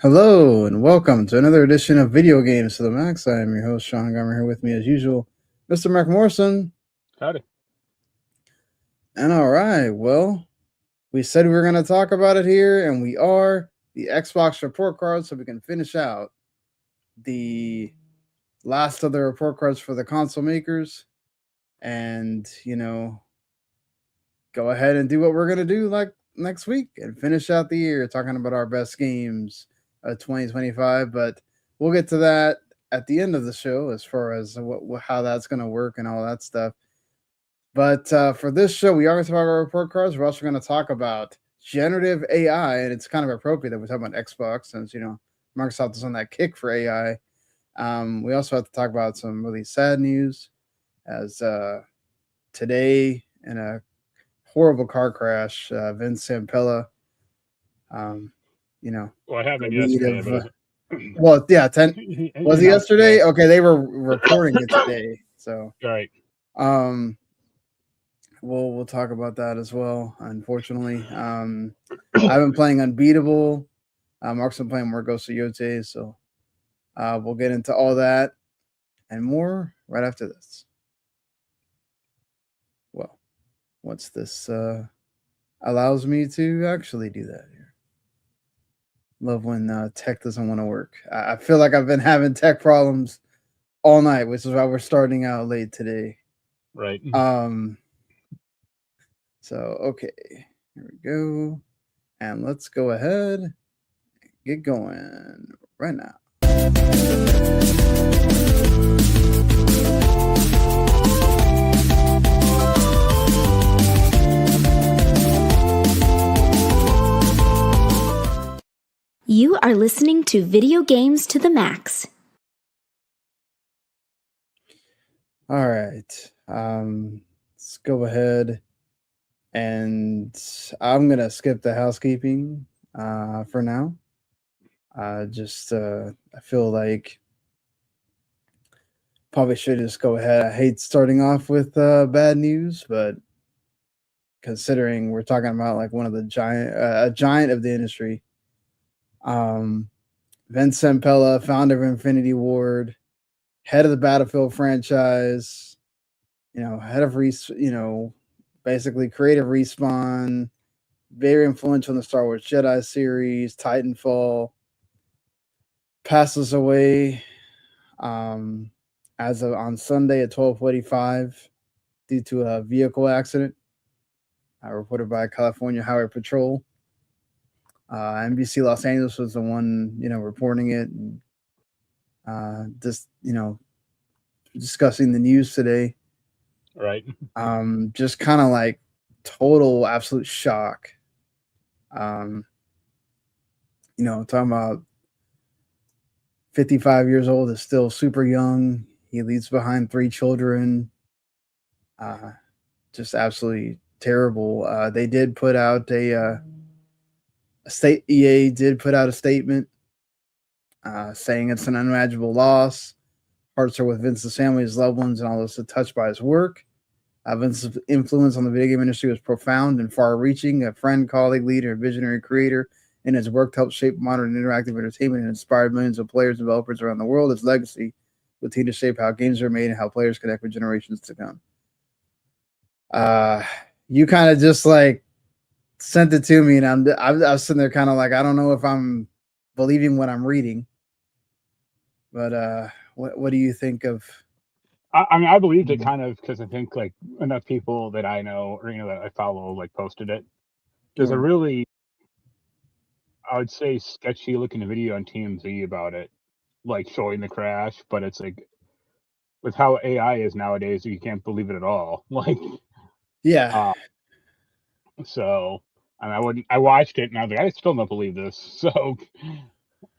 Hello and welcome to another edition of Video Games to the Max. I am your host, Sean Gummer, here with me as usual, Mr. Marc Morrison. Howdy. And all right, well, we said we were going to talk about it here, and we are. The Xbox report cards, so we can finish out the last of the report cards for the console makers and, go ahead and do what we're going to do like next week and finish out the year talking about our best games of 2025. But we'll get to that at the end of the show as far as how that's going to work and all that stuff. But for this show, we are going to talk about report cards. We're also going to talk about generative AI, and it's kind of appropriate that we're talking about Xbox since, Microsoft is on that kick for AI. We also have to talk about some really sad news as today in a horrible car crash, Vince Zampella, What happened yesterday? Well, yeah, was it yesterday? Yeah. Okay, they were reporting it today, so right. We'll talk about that as well. Unfortunately, I've been playing Unbeatable. Marc's been playing more Ghost of Yotei, so we'll get into all that and more right after this. Well, once this allows me to actually do that here. Love when tech doesn't want to work. I feel like I've been having tech problems all night, which is why we're starting out late today. Right. So, okay, here we go. And let's go ahead and get going right now. You are listening to Video Games to the Max. All right. Let's go ahead. And I'm going to skip the housekeeping for now. I feel like probably should just go ahead. I hate starting off with bad news, but considering we're talking about like one of the giant of the industry, Vince Zampella, founder of Infinity Ward, head of the Battlefield franchise, head of basically creative Respawn, very influential in the Star Wars Jedi series, Titanfall, passes away as of on Sunday at 12:45 due to a vehicle accident reported by California Highway Patrol. NBC Los Angeles was the one, reporting it. And, discussing the news today. Right. Just kind of like total absolute shock. Talking about 55 years old, is still super young. He leaves behind 3 children. Just absolutely terrible. They did put out EA did put out a statement saying it's an unimaginable loss. Hearts are with Vince's family, his loved ones, and all those touched by his work. Vince's influence on the video game industry was profound and far-reaching. A friend, colleague, leader, and visionary creator, and his work helped shape modern interactive entertainment and inspired millions of players and developers around the world. His legacy will continue to shape how games are made and how players connect with generations to come. You kind of just like sent it to me, and I was sitting there kind of like, I don't know if I'm believing what I'm reading, but what do you think of? I mean, I believed it kind of because I think like enough people that I know or that I follow like posted it. There's a really, I would say, sketchy looking video on TMZ about it, like showing the crash, but it's like with how AI is nowadays, you can't believe it at all. Like, yeah. So I watched it and I was like, I still don't believe this. So,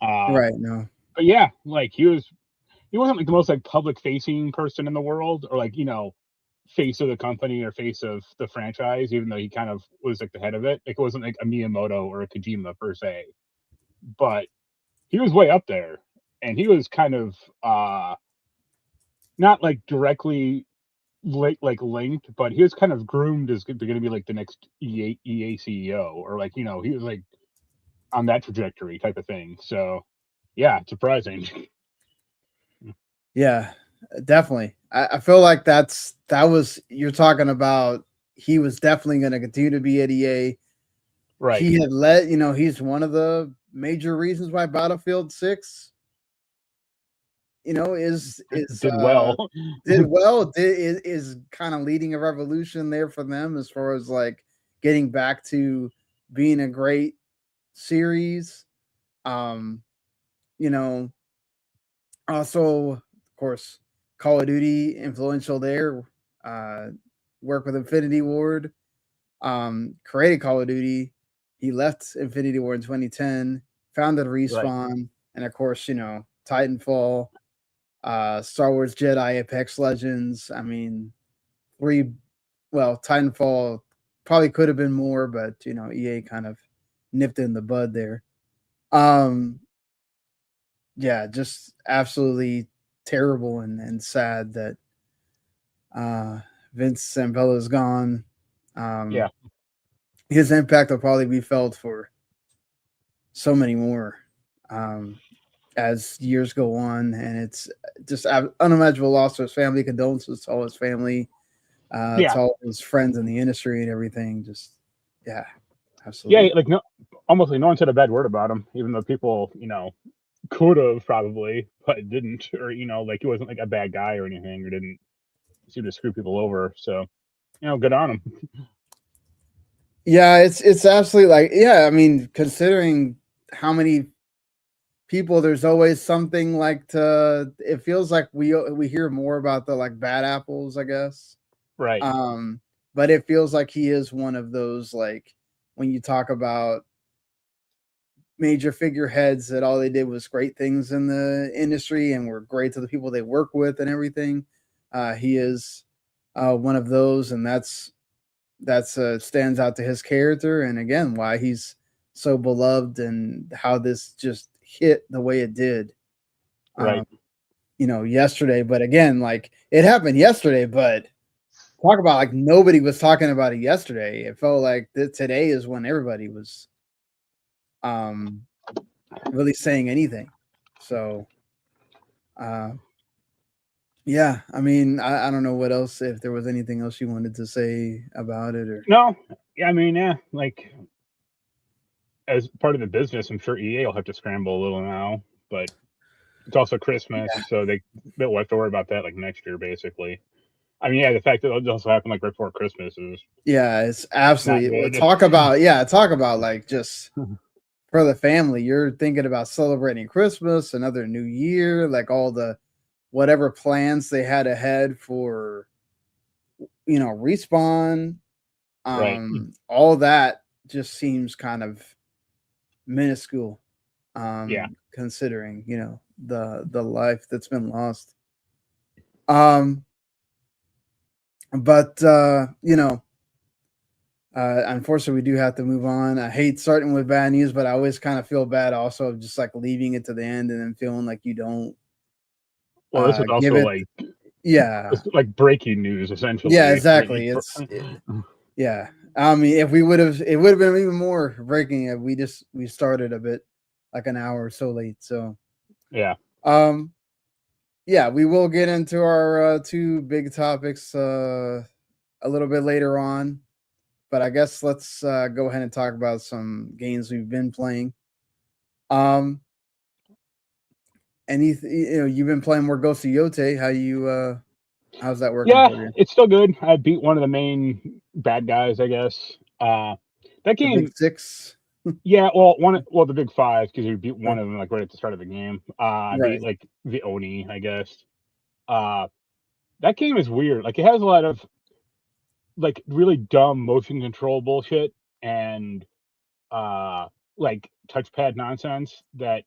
right, no, but yeah, like he wasn't like the most like public facing person in the world, or like face of the company or face of the franchise, even though he kind of was like the head of it. Like it wasn't like a Miyamoto or a Kojima per se, but he was way up there, and he was kind of not like directly linked, but he was kind of groomed as going to be like the next EA CEO, or like he was like on that trajectory type of thing. So, yeah, it's surprising. Yeah, definitely. I feel like you're talking about. He was definitely going to continue to be at EA. Right. He had he's one of the major reasons why Battlefield 6, is did well. Is kind of leading a revolution there for them as far as like getting back to being a great series. Also, of course, Call of Duty influential there. Work with Infinity Ward. Created Call of Duty. He left Infinity Ward in 2010, founded Respawn, Right. and of course, Titanfall, Star Wars Jedi, Apex Legends. I mean, Titanfall probably could have been more, but EA kind of nipped it in the bud there. Yeah, just absolutely terrible and sad that Vince Zampella is gone. Yeah. His impact will probably be felt for so many more as years go on, and it's just unimaginable loss to his family. Condolences to all his family, to all his friends in the industry and everything. Just absolutely. Yeah, like almost like no one said a bad word about him, even though people could have probably, but didn't, or like he wasn't like a bad guy or anything, or didn't seem to screw people over. So good on him. Yeah, it's absolutely I mean, considering how many people, there's always something it feels like we hear more about the like bad apples, I guess. Right. But it feels like he is one of those, like, when you talk about major figureheads that all they did was great things in the industry and were great to the people they work with and everything. He is one of those, and that's stands out to his character, and again why he's so beloved and how this just hit the way it did. Right. Yesterday, but again, like, it happened yesterday, but talk about like nobody was talking about it yesterday. It felt like today is when everybody was really saying anything. So yeah, I mean, I don't know what else, if there was anything else you wanted to say about it. Or no. I mean, yeah, like as part of the business, I'm sure EA will have to scramble a little now, but it's also Christmas, so they'll have to worry about that like next year, basically. I mean, yeah, the fact that it also happened like right before Christmas is it's absolutely not good. Talk about like just for the family. You're thinking about celebrating Christmas, another new year, like all the whatever plans they had ahead for Respawn. right. All that just seems kind of minuscule, considering the life that's been lost. But unfortunately, we do have to move on. I hate starting with bad news, but I always kind of feel bad also just like leaving it to the end and then feeling like you don't. Well, this is also like breaking news, essentially. Yeah, exactly. Yeah. I mean, it would have been even more breaking if we started a bit like an hour or so late. So yeah. Yeah, we will get into our two big topics a little bit later on, but I guess let's go ahead and talk about some games we've been playing. You've been playing more Ghost of Yotei. How's that working for you? It's still good. I beat one of the main bad guys, I guess. That game, the big six. Yeah, the big five, because you beat one of them like right at the start of the game. I beat like the Oni, I guess. That game is weird. Like, it has a lot of like really dumb motion control bullshit and like touchpad nonsense that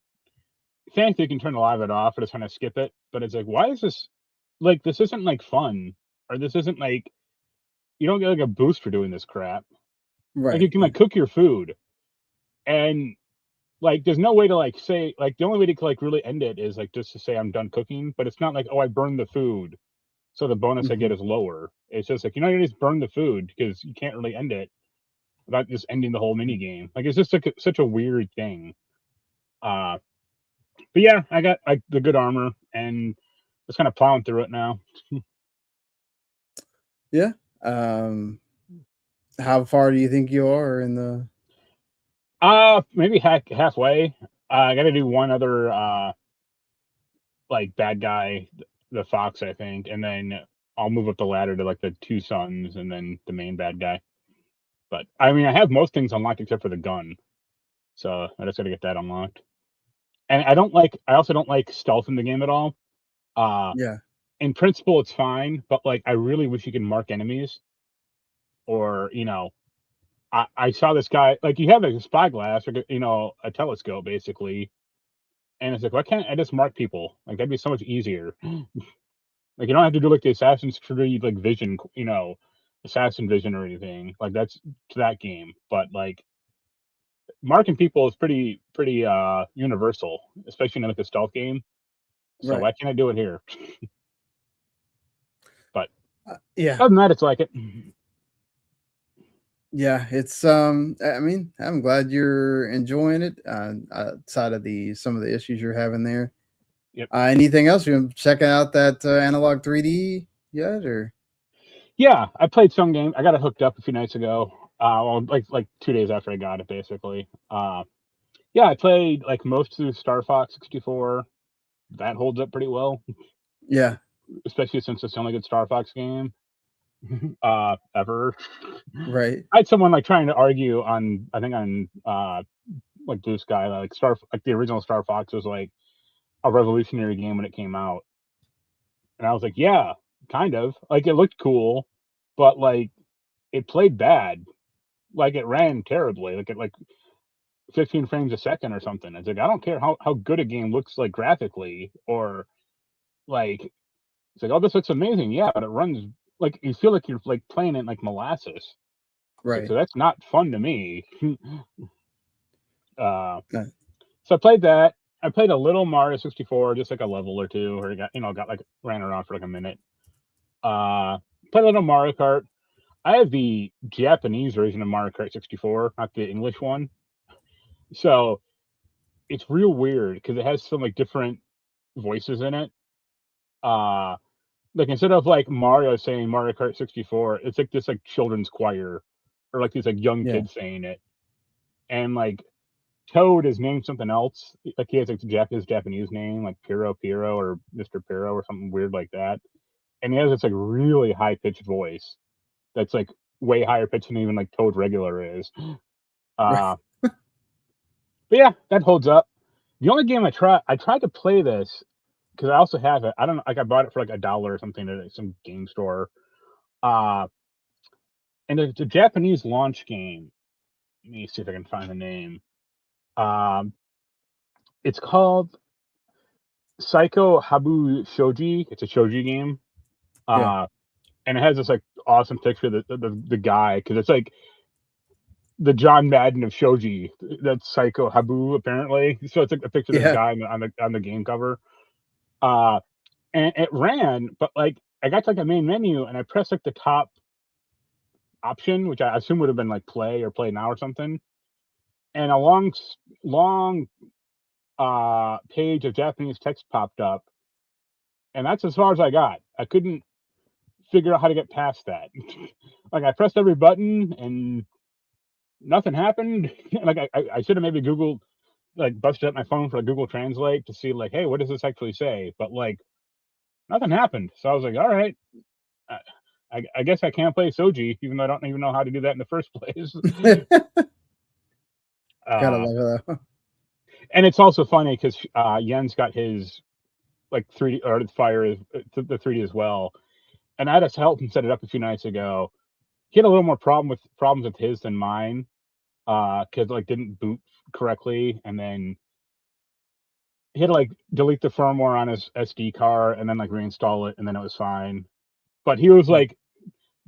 thankfully you can turn a lot of it off or just kind of skip it. But it's like, why is this like, this isn't like fun, or this isn't like, you don't get like a boost for doing this crap. Right. Like, you can like cook your food, and like there's no way to like say, like the only way to like really end it is like just to say I'm done cooking, but it's not like, oh, I burned the food, so the bonus I get is lower. It's just like, you just burn the food because you can't really end it. without just ending the whole mini game. Like, it's just like such a weird thing. But yeah, I got like the good armor and just kind of plowing through it now. Yeah. How far do you think you are in the? Maybe halfway. I got to do one other like bad guy, the fox, I think, and then I'll move up the ladder to like the two sons and then the main bad guy. But I mean, I have most things unlocked except for the gun, so I just got to get that unlocked. And I also don't like stealth in the game at all. Yeah. In principle, it's fine, but like, I really wish you could mark enemies, or I saw this guy, like, you have like a spyglass, or a telescope basically, and it's like, why can't I just mark people? Like, that'd be so much easier. Like, you don't have to do like the Assassin's Creed like vision, assassin vision or anything. Like, that's to that game. But like, marking people is pretty universal, especially in like a stealth game. So Right. why can't I do it here? But Yeah. other than that, it's like it. Yeah, it's I mean, I'm glad you're enjoying it. Outside of some of the issues you're having there. Yep. Anything else? You checking out that Analog 3D yet, or? Yeah, I played some game. I got it hooked up a few nights ago. Well, like 2 days after I got it, basically. Yeah, I played like most through Star Fox 64. That holds up pretty well, Yeah. especially since it's the only good Star Fox game ever. Right. I had someone like trying to argue on, I think on like Blue Sky, like the original Star Fox was like a revolutionary game when it came out, and I was like, yeah, kind of. Like, it looked cool, but like, it played bad. Like, it ran terribly. Like, at like 15 frames a second or something. It's like, I don't care how good a game looks like graphically, or like, it's like, oh, this looks amazing. Yeah, but it runs like, you feel like you're like playing it like molasses. Like, Right. so that's not fun to me. No. So I played that. I played a little Mario 64, just like a level or two, or got like ran around for like a minute. Played a little Mario Kart. I have the Japanese version of Mario Kart 64, not the English one. So it's real weird because it has some like different voices in it. Like, instead of like Mario saying Mario Kart 64, it's like this like children's choir, or like these like young Yeah. kids saying it. And like, Toad is named something else. Like, he has like his Japanese name, like Piro or Mr. Piro or something weird like that. And he has this like really high pitched voice that's like way higher pitched than even like Toad regular is. Right. But yeah, that holds up. The only game I tried to play this because I also have it. I don't know, like, I bought it for like $1 or something at some game store. And it's a Japanese launch game. Let me see if I can find the name. It's called Psycho Habu Shoji. It's a shoji game. Yeah. And it has this like awesome picture of the guy, because it's like the John Madden of shoji. That's Psycho Habu, apparently. So it's like a picture of this Yeah. guy on the game cover. And it ran, but like, I got to like a main menu and I pressed like the top option, which I assume would have been like play or play now or something. And a long page of Japanese text popped up, and that's as far as I got. I couldn't figure out how to get past that. Like, I pressed every button and nothing happened. Like, I should have maybe Googled, like, busted up my phone for a Google Translate to see like, hey, what does this actually say? But like, nothing happened. So I was like, all right, I guess I can't play Soji, even though I don't even know how to do that in the first place. Gotta love that. And it's also funny because Yen's got his like 3D or Fire the 3D as well, and I had to help him set it up a few nights ago. He had a little more problems with his than mine, because like didn't boot correctly, and then he had to like delete the firmware on his SD card and then like reinstall it, and then it was fine. But he was like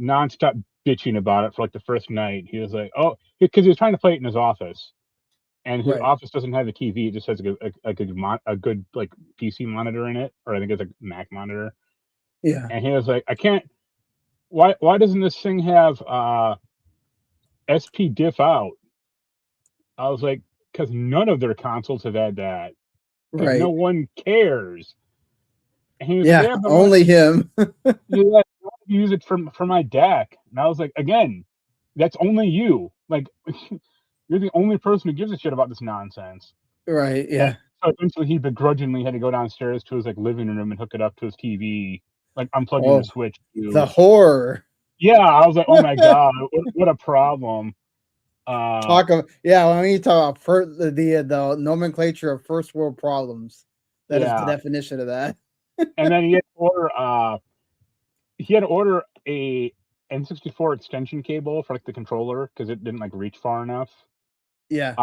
nonstop bitching about it for like the first night. He was like, oh, because he was trying to play it in his office, and his Right. office doesn't have a TV; it just has a good like PC monitor in it, or I think it's a Mac monitor. Yeah. And he was like, I can't. Why doesn't this thing have SP diff out. I was like, because none of their consoles have had that. Because Right. no one cares. And he was Yeah, like, yeah, but only him. I want to use it for my deck. And I was like, again, that's only you. Like, you're the only person who gives a shit about this nonsense. Right, And yeah. so eventually he begrudgingly had to go downstairs to his like living room and hook it up to his TV, like unplugging the Oh, switch. the horror. Yeah, I was like, oh my god, what a problem. When you talk about the nomenclature of first world problems, that is the Yeah. definition of that. And then he had to order a N64 extension cable for like the controller because it didn't like reach far enough. Yeah.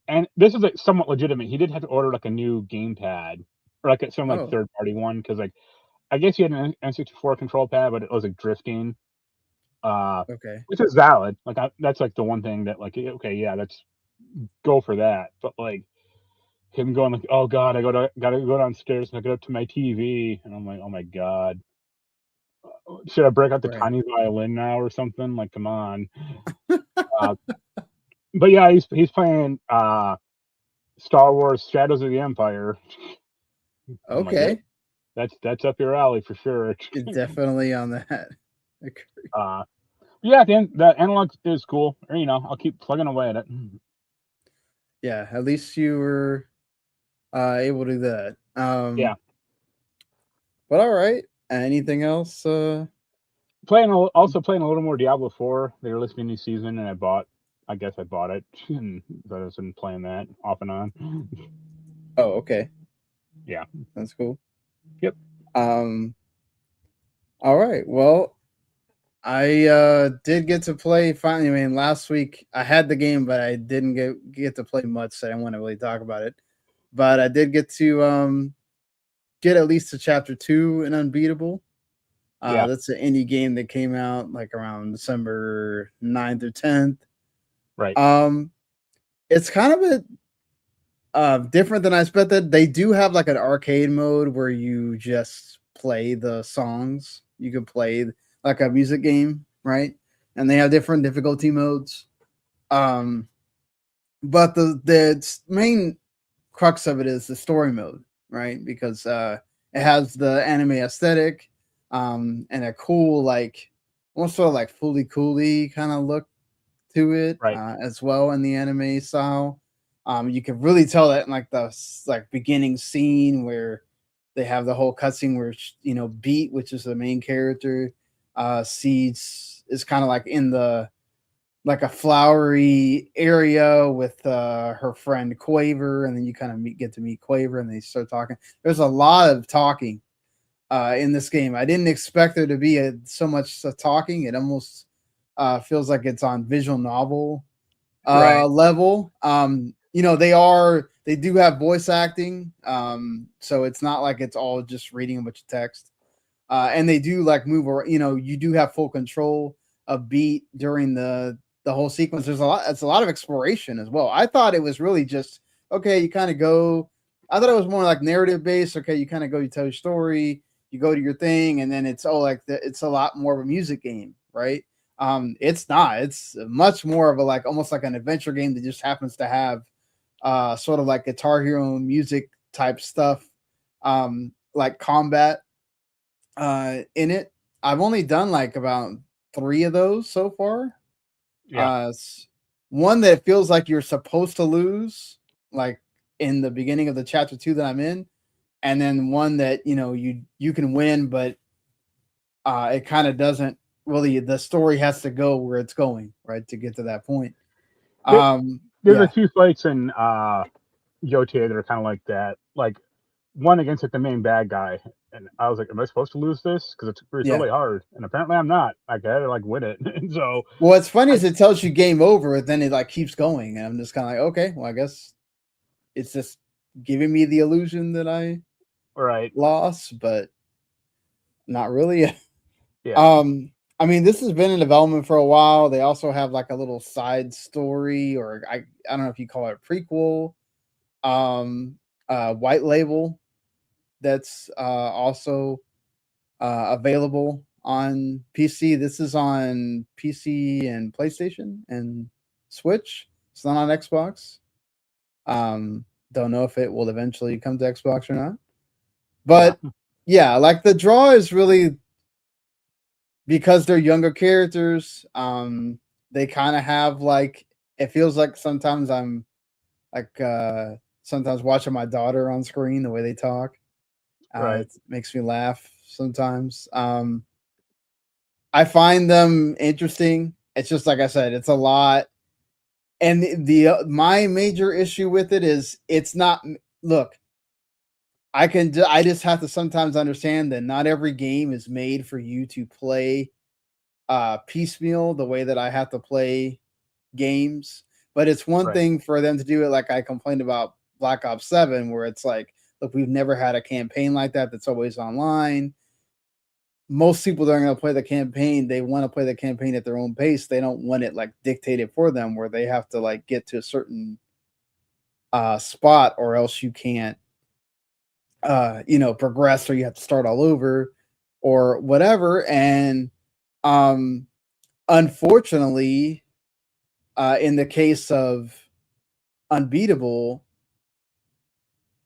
And this is like somewhat legitimate. He did have to order like a new gamepad or like some like Oh, third party one because like I guess he had an N64 control pad, but it was like drifting. okay. Which is valid. Like that's like the one thing that like okay, yeah, let's go for that. But like him going like, oh god, gotta go downstairs and hook it up to my TV, and I'm like, oh my god, should I break out the Right. tiny violin now or something? Like, come on. But yeah, he's playing Star Wars: Shadows of the Empire. I'm like, Okay. that's up your alley for sure. It's definitely on that. Yeah, the Analogue is cool. Or, I'll keep plugging away at it. Yeah, at least you were able to do that. Yeah. But all right. Anything else? Also playing a little more Diablo 4. They released a new season, and I guess I bought it, and so I've been playing that off and on. Oh, okay. Yeah, That's cool. Yep. All right. Well, I did get to play finally. I mean, last week I had the game, but I didn't get to play much, so I didn't want to really talk about it. But I did get to get at least to chapter 2 in Unbeatable. Yeah. That's an indie game that came out like around December 9th or 10th. Right. It's kind of a different than I expected. They do have like an arcade mode where you just play the songs. You can play like a music game, right? And they have different difficulty modes. But the main crux of it is the story mode, right? Because it has the anime aesthetic, and a cool like almost sort of like fully cooly kind of look to it, Right. as well in the anime style. You can really tell that in like the beginning scene where they have the whole cutscene where Beat, which is the main character, sees is kind of like in the like a flowery area with her friend Quaver, and then you kind of get to meet Quaver, and they start talking. There's a lot of talking in this game. I didn't expect there to be so much talking. It almost feels like it's on visual novel level. They do have voice acting, so it's not like it's all just reading a bunch of text. And they do like move around. You do have full control of Beat during the whole sequence. It's a lot of exploration as well. I thought it was really just okay. You kind of go. I thought it was more like narrative based. Okay, you kind of go, you tell your story, you go to your thing, and then it's it's a lot more of a music game, right? It's not. It's much more of a like almost like an adventure game that just happens to have sort of like Guitar Hero music type stuff, like combat in it. I've only done like about 3 of those so far. Yeah. One that feels like you're supposed to lose, like in the beginning of the chapter 2 that I'm in, and then one that you can win, but it kind of doesn't really. The story has to go where it's going, right, to get to that point. There's a few fights in Yotei that are kind of like that. Like one against like the main bad guy, and I was like, "Am I supposed to lose this? Because it's really hard." And apparently, I'm not. Like, I had to like win it. And so, what's funny is it tells you game over, then it like keeps going, and I'm just kind of like, okay, well, I guess it's just giving me the illusion that I lost, but not really. Yeah. I mean, this has been in development for a while. They also have like a little side story, or I don't know if you call it a prequel, white label that's also available on PC. This is on PC and PlayStation and Switch. It's not on Xbox. Don't know if it will eventually come to Xbox or not. But yeah, like the draw is really because they're younger characters. They kind of have like it feels like sometimes I'm like sometimes watching my daughter on screen the way they talk. It makes me laugh sometimes. I find them interesting. It's just like I said, it's a lot. And the my major issue with it is it's not. Look, I just have to sometimes understand that not every game is made for you to play piecemeal the way that I have to play games. But it's one thing for them to do it like I complained about Black Ops 7, where it's like, look, we've never had a campaign like that that's always online. Most people that are going to play the campaign, they want to play the campaign at their own pace. They don't want it like dictated for them where they have to like get to a certain spot or else you can't progress or you have to start all over or whatever. And unfortunately, in the case of Unbeatable,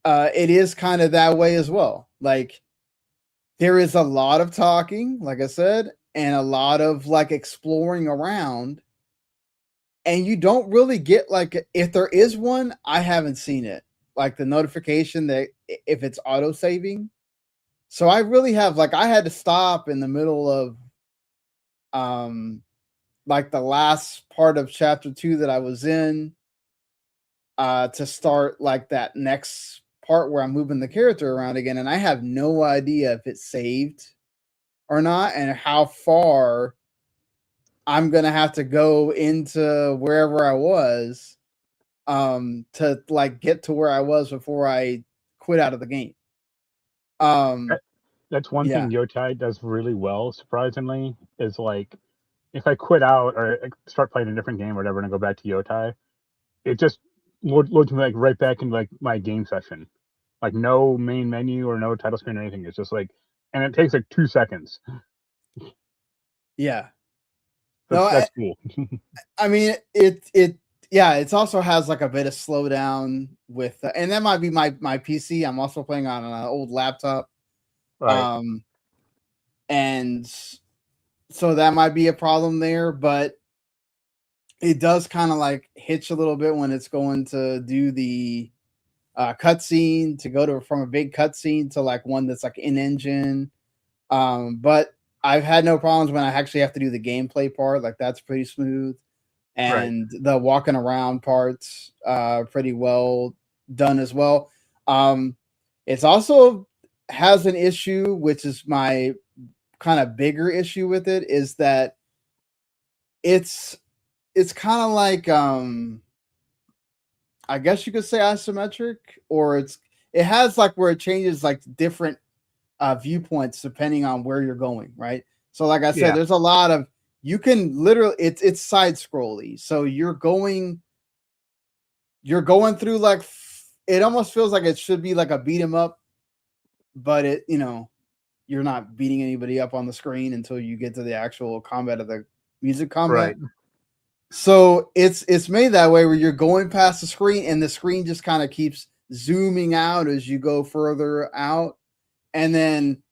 it is kind of that way as well. Like there is a lot of talking, like I said, and a lot of like exploring around. And you don't really get like if there is one, I haven't seen it. Like the notification that if it's auto saving. So I really have like I had to stop in the middle of like the last part of chapter 2 that I was in to start like that next part where I'm moving the character around again, and I have no idea if it's saved or not and how far I'm gonna have to go into wherever I was to like get to where I was before I quit out of the game. That's one thing Yotei does really well, surprisingly, is like if I quit out or start playing a different game or whatever and I go back to Yotei, it just loads me like right back into like my game session. Like no main menu or no title screen or anything. It's just like, and it takes like 2 seconds. Yeah. That's cool. I mean, it also has like a bit of slowdown with, and that might be my PC. I'm also playing on an old laptop. Right. And so that might be a problem there, but it does kind of like hitch a little bit when it's going to do the cutscene to go to from a big cutscene to like one that's like in engine. But I've had no problems when I actually have to do the gameplay part. Like that's pretty smooth, and the walking around parts pretty well done as well. It's also has an issue, which is my kind of bigger issue with it, is that it's kind of like I guess you could say isometric, or it has like where it changes like different viewpoints depending on where you're going, right? So like I said, there's a lot of you can literally it's side scrolly. So you're going through like it almost feels like it should be like a beat 'em up, but it you're not beating anybody up on the screen until you get to the actual combat of the music combat. Right. So it's made that way where you're going past the screen and the screen just kind of keeps zooming out as you go further out. And then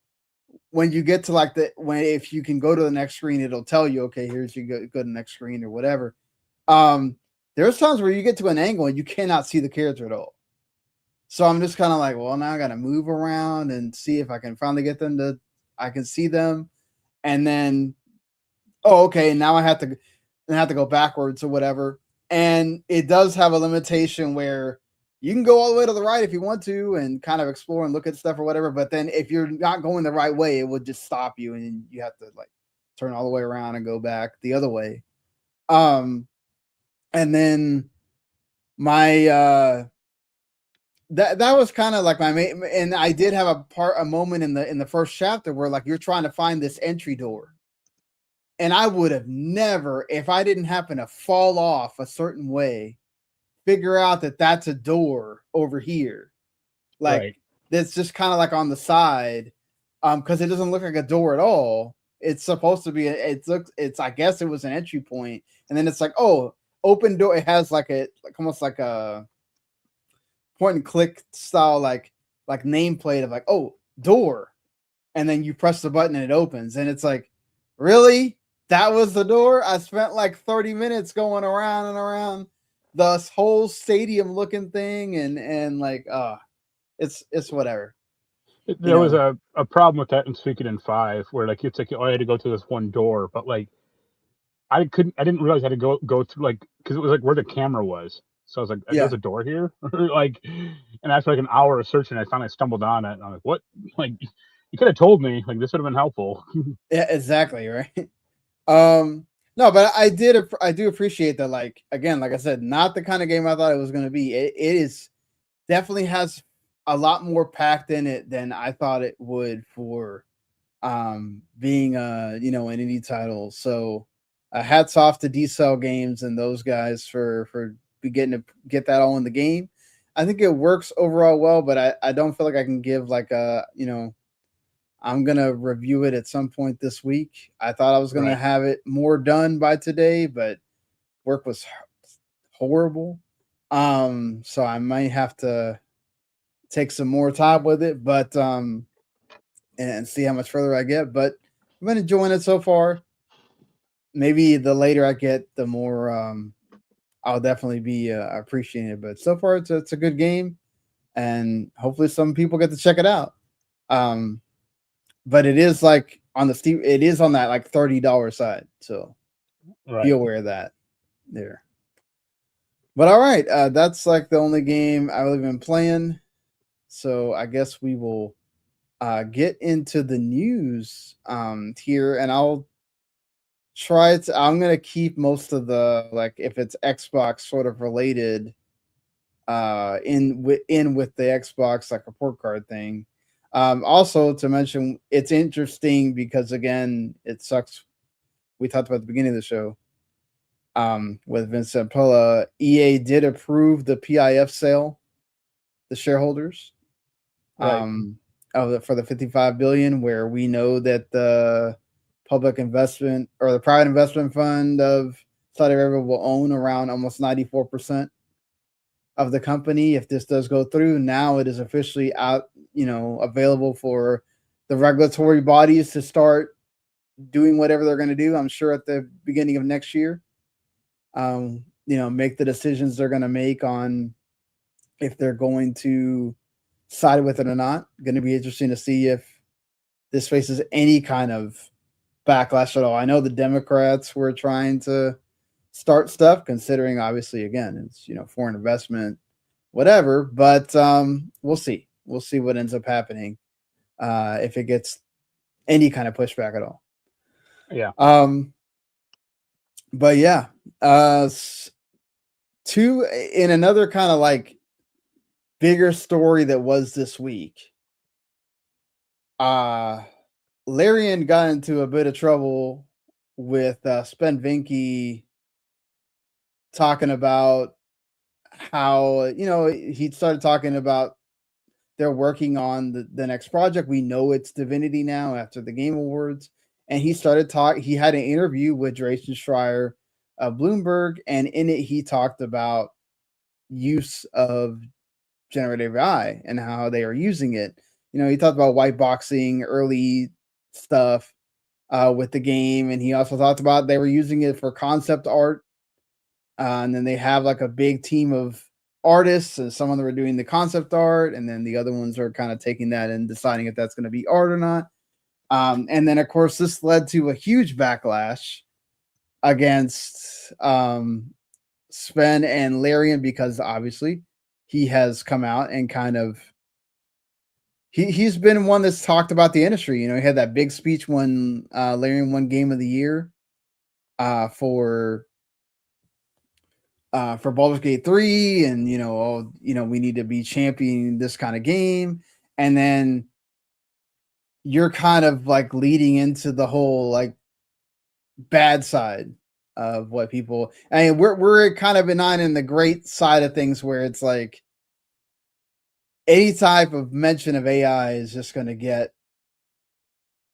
when you get to like if you can go to the next screen, it'll tell you, okay, here's you go to the next screen or whatever. There's times where you get to an angle and you cannot see the character at all. So I'm just kind of like, well, now I got to move around and see if I can finally get them I can see them. And then, okay, now I have to go backwards or whatever. And it does have a limitation where you can go all the way to the right if you want to and kind of explore and look at stuff or whatever. But then if you're not going the right way, it would just stop you and you have to like turn all the way around and go back the other way. And then my that was kind of like my main, and I did have a moment in the first chapter where like you're trying to find this entry door. And I would have never, if I didn't happen to fall off a certain way, figure out that that's a door over here. Like that's just kind of like on the side. Because it doesn't look like a door at all. it's supposed to be. It's I guess it was an entry point, and then it's like, oh, open door. It has like almost like a point and click style like nameplate of like, oh, door, and then you press the button and it opens, and it's like, really, that was the door? I spent like 30 minutes going around and around this whole stadium looking thing, and like, it's whatever. There was a problem with that in Suikoden 5 where like it's like, oh, I had to go through this one door, but like I didn't realize I had to go through like, because it was like where the camera was. So I was like, there's a door here, like, and after like an hour of searching, I finally stumbled on it, and I'm like, what? Like, you could have told me, like, this would have been helpful. Yeah, exactly, right. No, but I do appreciate that. Like, again, like I said, not the kind of game I thought it was going to be. It is definitely has a lot more packed in it than I thought it would for being an indie title. So hats off to D-Cell Games and those guys for getting to get that all in the game. I think it works overall well, but I don't feel like I can give like a I'm gonna review it at some point this week. I thought I was gonna have it more done by today, but work was horrible. So I might have to take some more time with it, but and see how much further I get. But I've been enjoying it so far. Maybe the later I get, the more I'll definitely be appreciating it. But so far, it's a good game, and hopefully some people get to check it out. But it is like on the Steam, it is on that like $30 side, so be aware of that there. But all right, that's like the only game I've really been playing. So I guess we will get into the news here, and I'll try to. I'm gonna keep most of the like if it's Xbox sort of related in with the Xbox like report card thing. Also to mention, it's interesting because again, it sucks. We talked about at the beginning of the show with Zampella. EA did approve the PIF sale, the shareholders, for the 55 billion, where we know that the public investment or the private investment fund of Saudi Arabia will own around almost 94% of the company. If this does go through, now it is officially out, available for the regulatory bodies to start doing whatever they're going to do. I'm sure at the beginning of next year, make the decisions they're going to make on if they're going to side with it or not. Going to be interesting to see if this faces any kind of backlash at all. I know the Democrats were trying to start stuff, considering obviously again it's foreign investment, whatever. But we'll see. We'll see what ends up happening if it gets any kind of pushback at all. Yeah. But yeah, in another kind of like bigger story that was this week. Larian got into a bit of trouble with Sven Vincke talking about how he started talking about they're working on the next project. We know it's Divinity now after the Game Awards, and he started he had an interview with Jason Schreier of Bloomberg, and in it he talked about use of generative AI and how they are using it. He talked about white boxing early stuff with the game, and he also talked about they were using it for concept art. And then they have like a big team of artists, and some of them are doing the concept art, and then the other ones are kind of taking that and deciding if that's going to be art or not. And then, of course, this led to a huge backlash against Sven and Larian, because obviously he has come out and kind of he's been one that's talked about the industry. He had that big speech when Larian won Game of the Year for Baldur's Gate 3, and we need to be championing this kind of game. And then you're kind of like leading into the whole like bad side of what people. I mean, we're kind of benign in the great side of things, where it's like any type of mention of AI is just going to get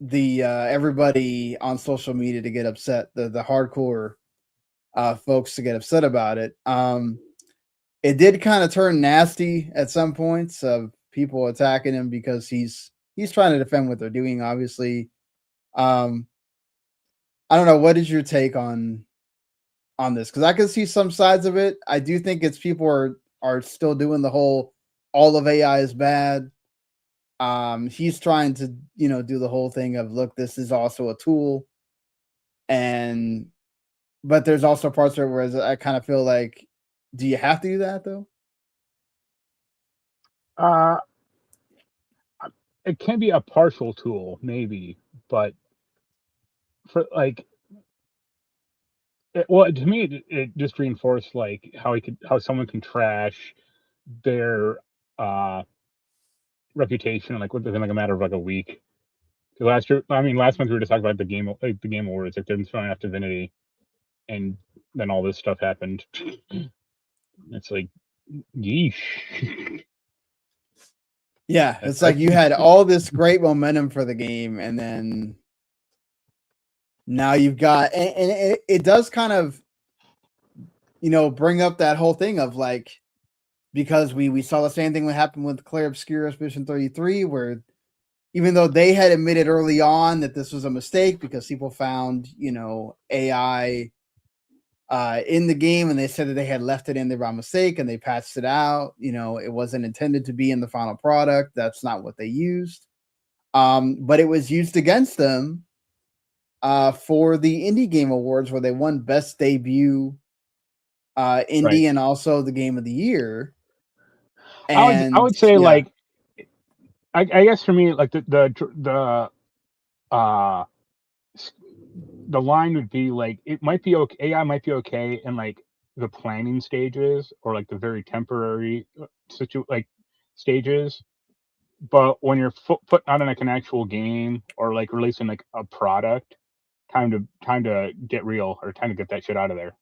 the everybody on social media to get upset, the hardcore folks to get upset about it. It did kind of turn nasty at some points of people attacking him because he's trying to defend what they're doing, obviously. I don't know, what is your take on this? Because I can see some sides of it. I do think it's people are still doing the whole all of AI is bad. He's trying to, do the whole thing of, look, this is also a tool. But there's also parts of it where I kind of feel like, do you have to do that though? It can be a partial tool, maybe, but for like, to me, it just reinforced like how someone can trash their reputation like within like a matter of like a week. Last month we were just talking about the game awards, like them throwing out Divinity, and then all this stuff happened. It's like, yeesh. Yeah, it's like you had all this great momentum for the game, and then now you've got, and it does kind of, bring up that whole thing of like, because we saw the same thing that happened with Claire Obscura Mission 33, where even though they had admitted early on that this was a mistake because people found, AI in the game, and they said that they had left it in there by mistake and they patched it out. It wasn't intended to be in the final product. That's not what they used. But it was used against them for the Indie Game Awards, where they won Best Debut Indie, right, and also the Game of the Year. And I would say, like, I guess for me, like the line would be like, it might be okay. AI might be okay in like the planning stages or like the very temporary stages. But when you're putting out like an actual game or like releasing like a product, time to get real, or time to get that shit out of there.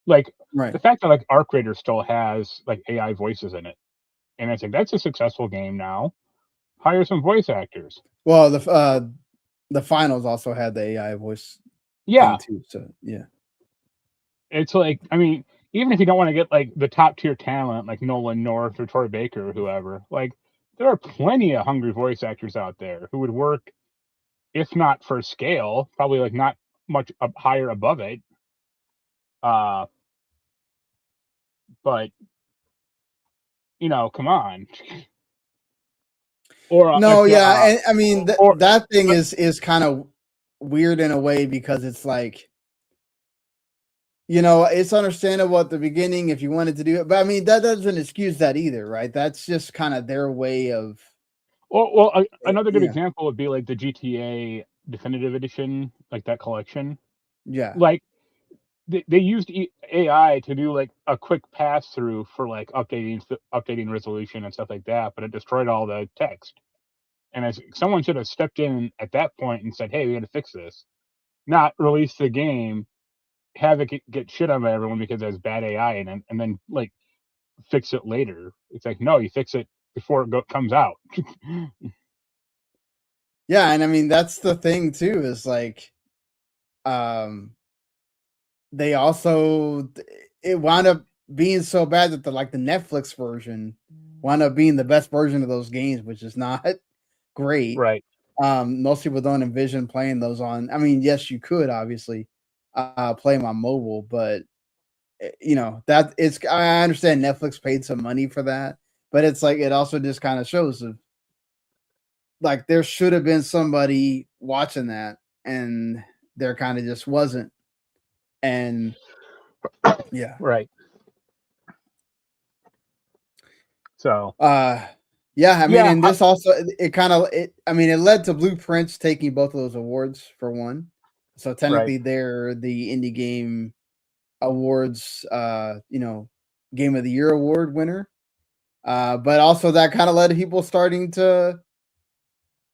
Like, right, the fact that like Arc Raider still has like AI voices in it, and it's like, that's a successful game now. Hire some voice actors. Well, the finals also had the AI voice thing too. So yeah, it's like, I mean, even if you don't want to get like the top tier talent like Nolan North or Troy Baker or whoever, like, there are plenty of hungry voice actors out there who would work, if not for scale, probably like not much up higher above it. But come on. Or no, yeah, and I mean that thing is kind of weird in a way, because it's like, it's understandable at the beginning if you wanted to do it, but I mean that doesn't excuse that either, right? That's just kind of their way of. Well, another good example would be like the GTA Definitive Edition, like that collection. Yeah. Like, they used AI to do like a quick pass through for like updating resolution and stuff like that, but it destroyed all the text. And as someone should have stepped in at that point and said, "Hey, we got to fix this," not release the game, have it get shit on by everyone because it has bad AI in it, and then like fix it later. It's like, no, you fix it before it comes out. Yeah, and I mean that's the thing too, is like, they also, it wound up being so bad that the Netflix version wound up being the best version of those games, which is not great. Right. Most people don't envision playing those on. I mean, yes, you could obviously play them on mobile, but that it's. I understand Netflix paid some money for that, but it's like, it also just kind of shows of, like, there should have been somebody watching that, and there kind of just wasn't. And yeah, right. So yeah, I mean, and this also, it kind of, I mean, it led to Blueprints taking both of those awards for one. So technically, they're the Indie Game Awards, Game of the Year award winner. But also that kind of led to people starting to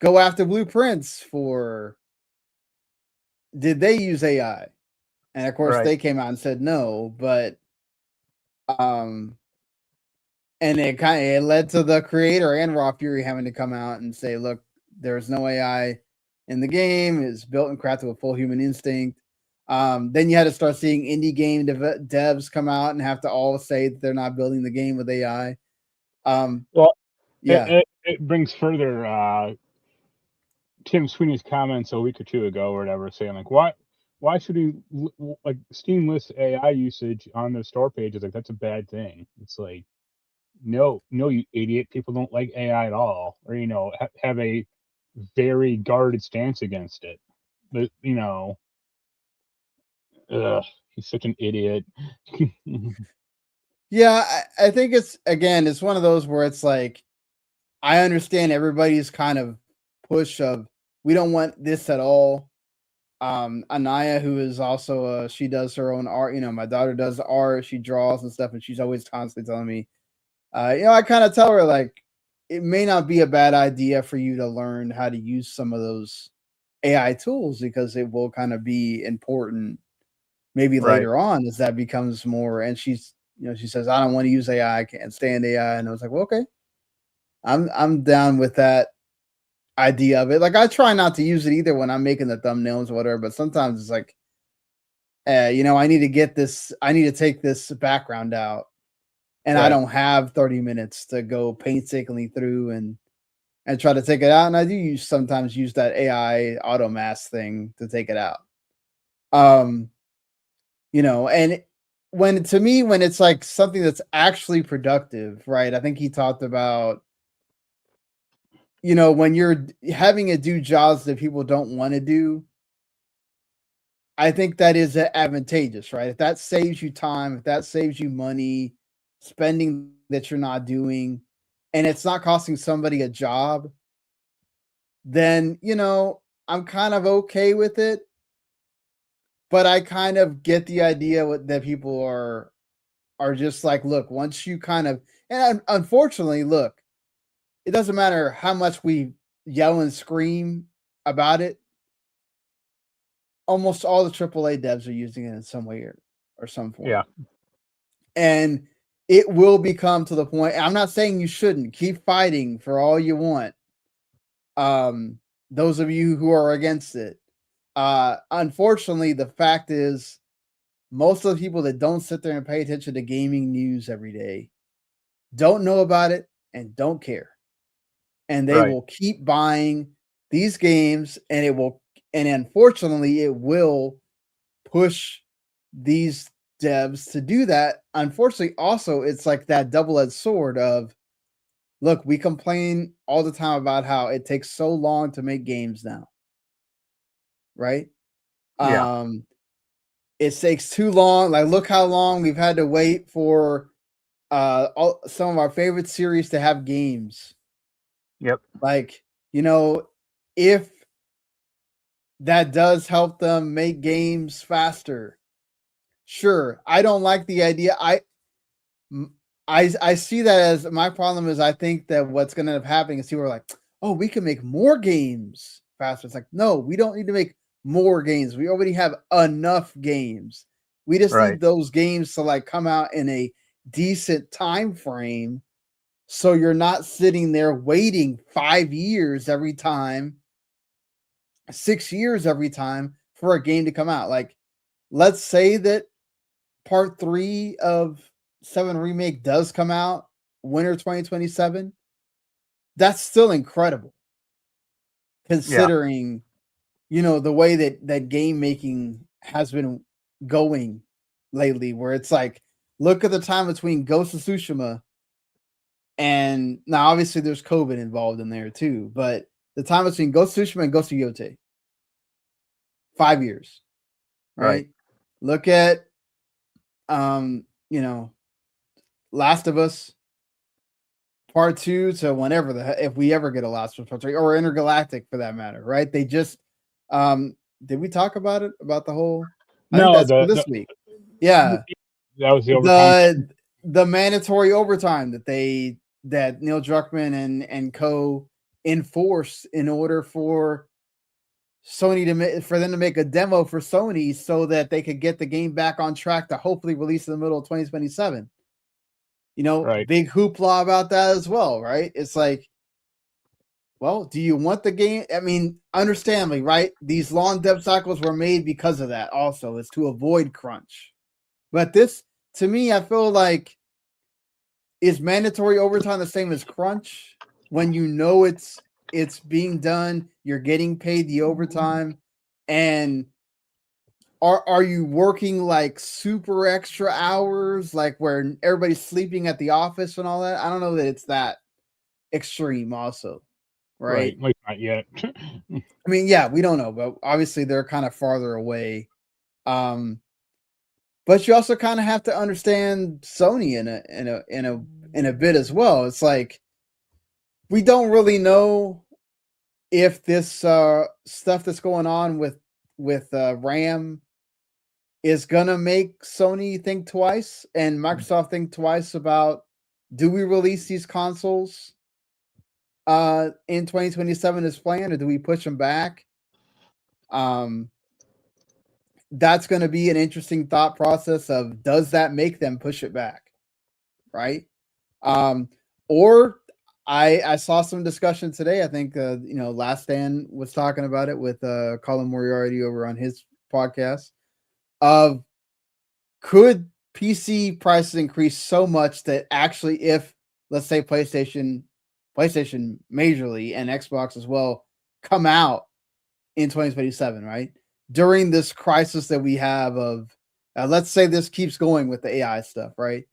go after Blueprints for, did they use AI? And of course, they came out and said no. But and it led to the creator and Raw Fury having to come out and say, look, there's no AI in the game is built and crafted with full human instinct. Then you had to start seeing indie game devs come out and have to all say that they're not building the game with AI. Well, yeah, it brings further Tim Sweeney's comments a week or two ago or whatever, saying like, why should we like Steam lists AI usage on their store pages? Like, that's a bad thing. It's like, no, you idiot. People don't like AI at all, or have a very guarded stance against it. But he's such an idiot. yeah. I think it's one of those where it's like, I understand everybody's kind of push of we don't want this at all. Anaya, who is also she does her own art. My daughter does art, she draws and stuff, and she's always constantly telling me, I kind of tell her like it may not be a bad idea for you to learn how to use some of those AI tools because it will kind of be important maybe later on as that becomes more. And she says, I don't want to use AI, I can't stand AI. And I was like, well, okay. I'm down with that idea of it. Like I try not to use it either when I'm making the thumbnails or whatever, but sometimes it's like, I need to take this background out. And I don't have 30 minutes to go painstakingly through and try to take it out. And I do sometimes use that AI auto mask thing to take it out. And when it's like something that's actually productive, right? I think he talked about, when you're having it do jobs that people don't want to do, I think that is advantageous, right? If that saves you time, if that saves you money, spending that you're not doing, and it's not costing somebody a job, then, I'm kind of okay with it. But I kind of get the idea that people are just like, look, once you kind of, and unfortunately, look, it doesn't matter how much we yell and scream about it. Almost all the AAA devs are using it in some way or some form. Yeah. And it will become to the point. I'm not saying you shouldn't keep fighting for all you want. Those of you who are against it. Unfortunately, the fact is most of the people that don't sit there and pay attention to gaming news every day don't know about it and don't care. And they will keep buying these games, and unfortunately it will push these devs to do that. Unfortunately, also it's like that double-edged sword of, look, we complain all the time about how it takes so long to make games now. Right? Yeah. It takes too long. Like, look how long we've had to wait for some of our favorite series to have games. Yep. Like, if that does help them make games faster, sure. I don't like the idea. I see that as my problem is I think that what's going to end up happening is people are like, oh, we can make more games faster. It's like, no, we don't need to make more games. We already have enough games. We just need those games to like come out in a decent time frame. So you're not sitting there waiting 5 years every time, 6 years every time for a game to come out. Like, let's say that part 3 of 7 Remake does come out winter 2027. That's still incredible. Considering, the way that game making has been going lately, where it's like, look at the time between Ghost of Tsushima and now obviously there's COVID involved in there too, but the time between Ghost of Tsushima and Ghost of Yotei, 5 years, right? Look at, Last of Us Part 2 to whenever if we ever get a Last of Us Part 3 or Intergalactic for that matter, right? They just, did we talk about it? About the whole? No, I think that's this week. Yeah, that was the overtime. The mandatory overtime that Neil Druckmann and co enforced in order for Sony for them to make a demo for Sony so that they could get the game back on track to hopefully release in the middle of 2027. Big hoopla about that as well, right? It's like, Well, do you want the game? I mean, understandably, right? These long dev cycles were made because of that. Also, is to avoid crunch. But this, to me, I feel like is mandatory overtime the same as crunch? When you know it's being done, you're getting paid the overtime, and are you working like super extra hours, like where everybody's sleeping at the office and all that? I don't know that it's that extreme, also, right? Like not yet. I mean, yeah, we don't know, but obviously they're kind of farther away. But you also kind of have to understand Sony in a bit as well. It's like we don't really know if this stuff that's going on with RAM is gonna make Sony think twice and Microsoft think twice about, do we release these consoles in 2027 as planned, or do we push them back? That's going to be an interesting thought process of, does that make them push it back, right? Or I saw some discussion today. I think Last Stand was talking about it with Colin Moriarty over on his podcast of, could PC prices increase so much that actually, if let's say PlayStation majorly and Xbox as well come out in 2027, right? During this crisis that we have of, let's say this keeps going with the AI stuff, right?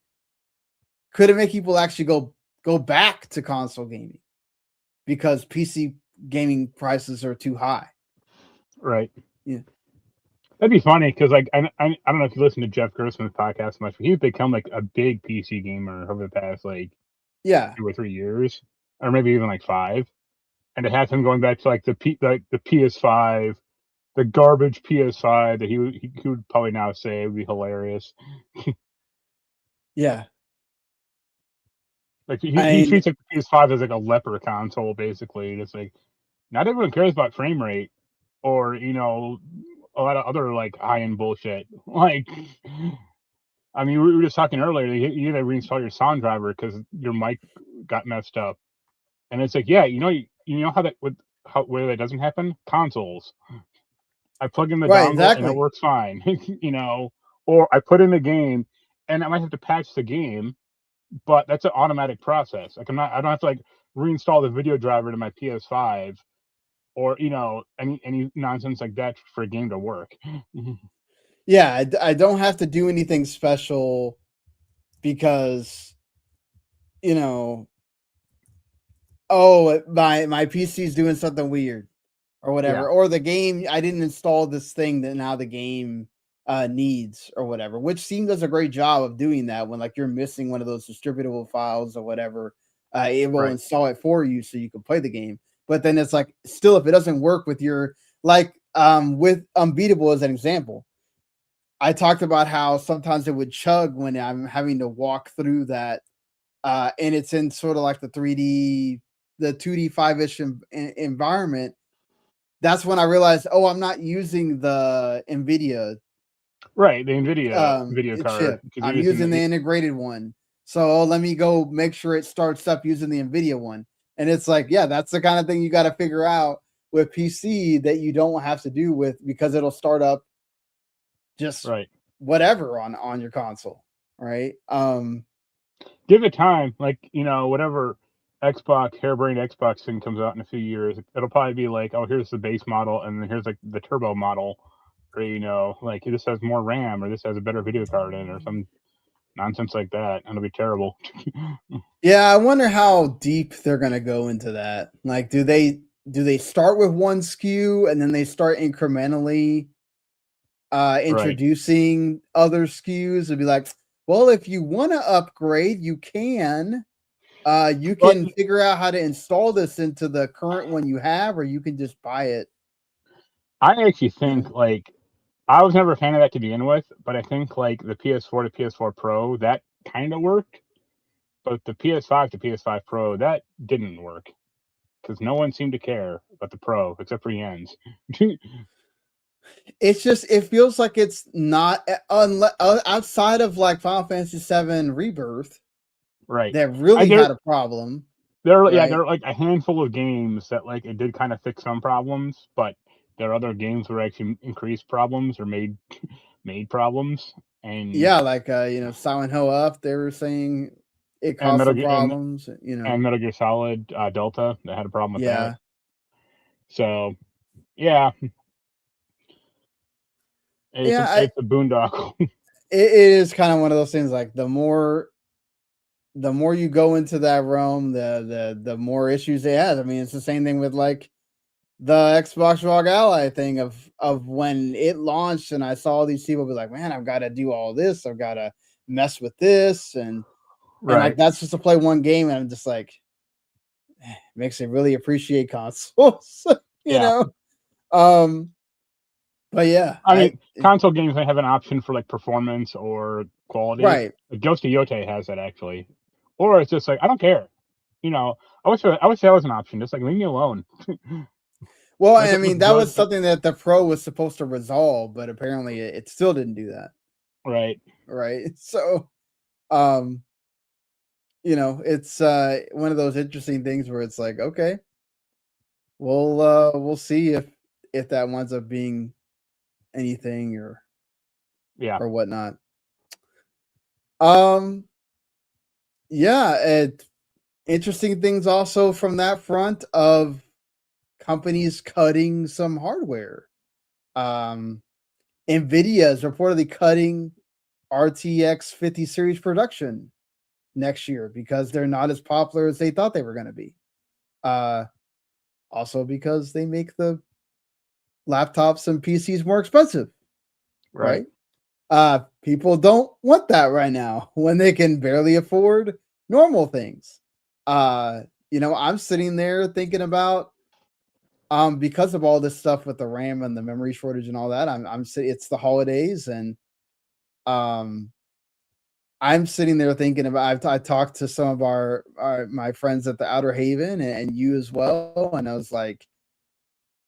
Could it make people actually go back to console gaming because PC gaming prices are too high? Right. Yeah. That'd be funny because, like, I don't know if you listen to Jeff Gerstmann's podcast much, but he's become like a big PC gamer over the past 2 or 3 years, or maybe even like 5. And to have him going back to like the PS5, the garbage PS5 that he would probably now say would be hilarious. Yeah. Like he treats like the PS5 as like a leper console, basically. It's like, not everyone cares about frame rate or a lot of other like high-end bullshit. Like, I mean, we were just talking earlier. You gotta reinstall your sound driver because your mic got messed up, and it's like, yeah, you know where that doesn't happen? Consoles. I plug in the dongle exactly. and it works fine. Or I put in the game, and I might have to patch the game, but that's an automatic process. Like I don't have to like reinstall the video driver to my PS5 or any nonsense like that for a game to work. Yeah, I don't have to do anything special because my PC is doing something weird or whatever, or the game, I didn't install this thing that now the game needs or whatever, which Steam does a great job of doing that. When like you're missing one of those distributable files or whatever, it will install it for you so you can play the game. But then it's like, still, if it doesn't work with your, like with Unbeatable as an example, I talked about how sometimes it would chug when I'm having to walk through that, and it's in sort of like the 2D 5-ish environment. That's when I realized, I'm not using the NVIDIA. Right, the NVIDIA video card. Chip. I'm using the integrated one. So let me go make sure it starts up using the NVIDIA one. And it's like, yeah, that's the kind of thing you got to figure out with PC that you don't have to do with, because it'll start up just whatever on your console. Right. Give it time. Like, whatever harebrained Xbox thing comes out in a few years, it'll probably be like, oh, here's the base model, and then here's like the turbo model, or like this has more RAM, or this has a better video card in, or some nonsense like that. And it'll be terrible. Yeah, I wonder how deep they're gonna go into that. Like, do they start with one SKU and then they start incrementally introducing other SKUs and be like, well, if you want to upgrade, you can. You can figure out how to install this into the current one you have, or you can just buy it. I actually think like, I was never a fan of that to begin with, but I think like the PS4 to PS4 Pro, that kind of worked. But the PS5 to PS5 Pro, that didn't work because no one seemed to care about the Pro except for Jens. It's just, it feels like it's not outside of like Final Fantasy VII Rebirth, right? that really had a problem. there right? are like a handful of games that like it did kind of fix some problems, but there are other games where it actually increased problems or made problems. And Yeah, like Silent Hill Up, they were saying it and caused some problems. and Metal Gear Solid Delta, that had a problem with that. Yeah, So yeah, yeah, it's a boondoggle. it is kind of one of those things. Like the more you go into that realm, the more issues they had. I mean, it's the same thing with like the Xbox ROG Ally thing of when it launched, and I saw these people be like, "Man, I've got to do all this. I've got to mess with this," and like that's just to play one game, and I'm just like, it makes me really appreciate consoles, you Yeah. know. But yeah, I mean, console games may have an option for like performance or quality. right. Like Ghost of Yotei has that actually, or it's just like I don't care. I wish that was an option. Just like leave me alone. Well, Like and I it mean looks that good. was something that the Pro was supposed to resolve, but apparently it still didn't do that. Right. Right. So, it's one of those interesting things where it's like, okay, we'll see if that winds up being anything or whatnot. Yeah, interesting things also from that front of companies cutting some hardware. NVIDIA is reportedly cutting RTX 50 series production next year because they're not as popular as they thought they were going to be. Also because they make the laptops and PCs more expensive, right? People don't want that right now when they can barely afford normal things. I'm sitting there thinking about because of all this stuff with the RAM and the memory shortage and all that. It's the holidays, and I'm sitting there thinking about. I talked to some of my friends at the Outer Haven and you as well, and I was like,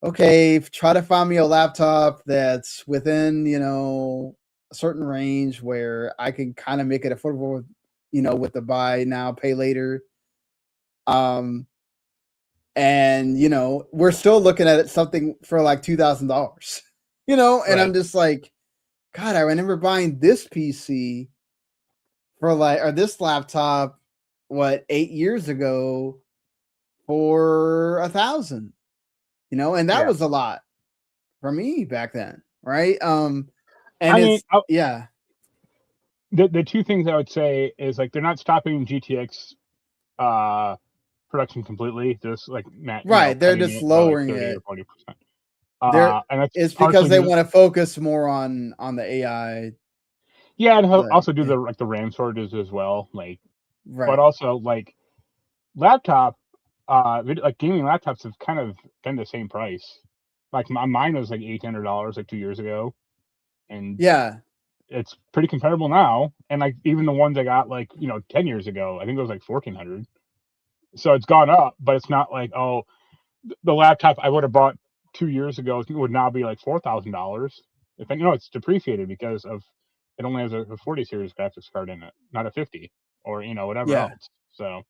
okay, try to find me a laptop that's within a certain range where I can kind of make it affordable, with the buy now, pay later. And we're still looking at it something for like $2,000, and I'm just like, God, I remember buying this PC for or this laptop, 8 years ago for 1,000, and that was a lot for me back then, right? And I mean, yeah. The two things I would say is like they're not stopping GTX production completely. Just like Right, they're cutting just it by like lowering 30 it. or 40%. And that's it's because they want to focus more on the AI. Yeah, and also do the RAM shortages as well. Like, but also like laptop, like gaming laptops have kind of been the same price. Like mine was like $800 like 2 years ago, and yeah, it's pretty comparable now. And like even the ones I got like 10 years ago, I think it was like 1,400. So it's gone up, but it's not like the laptop I would have bought 2 years ago would now be like $4,000. If it's depreciated because of it only has a 40 series graphics card in it, not a 50 or whatever else. So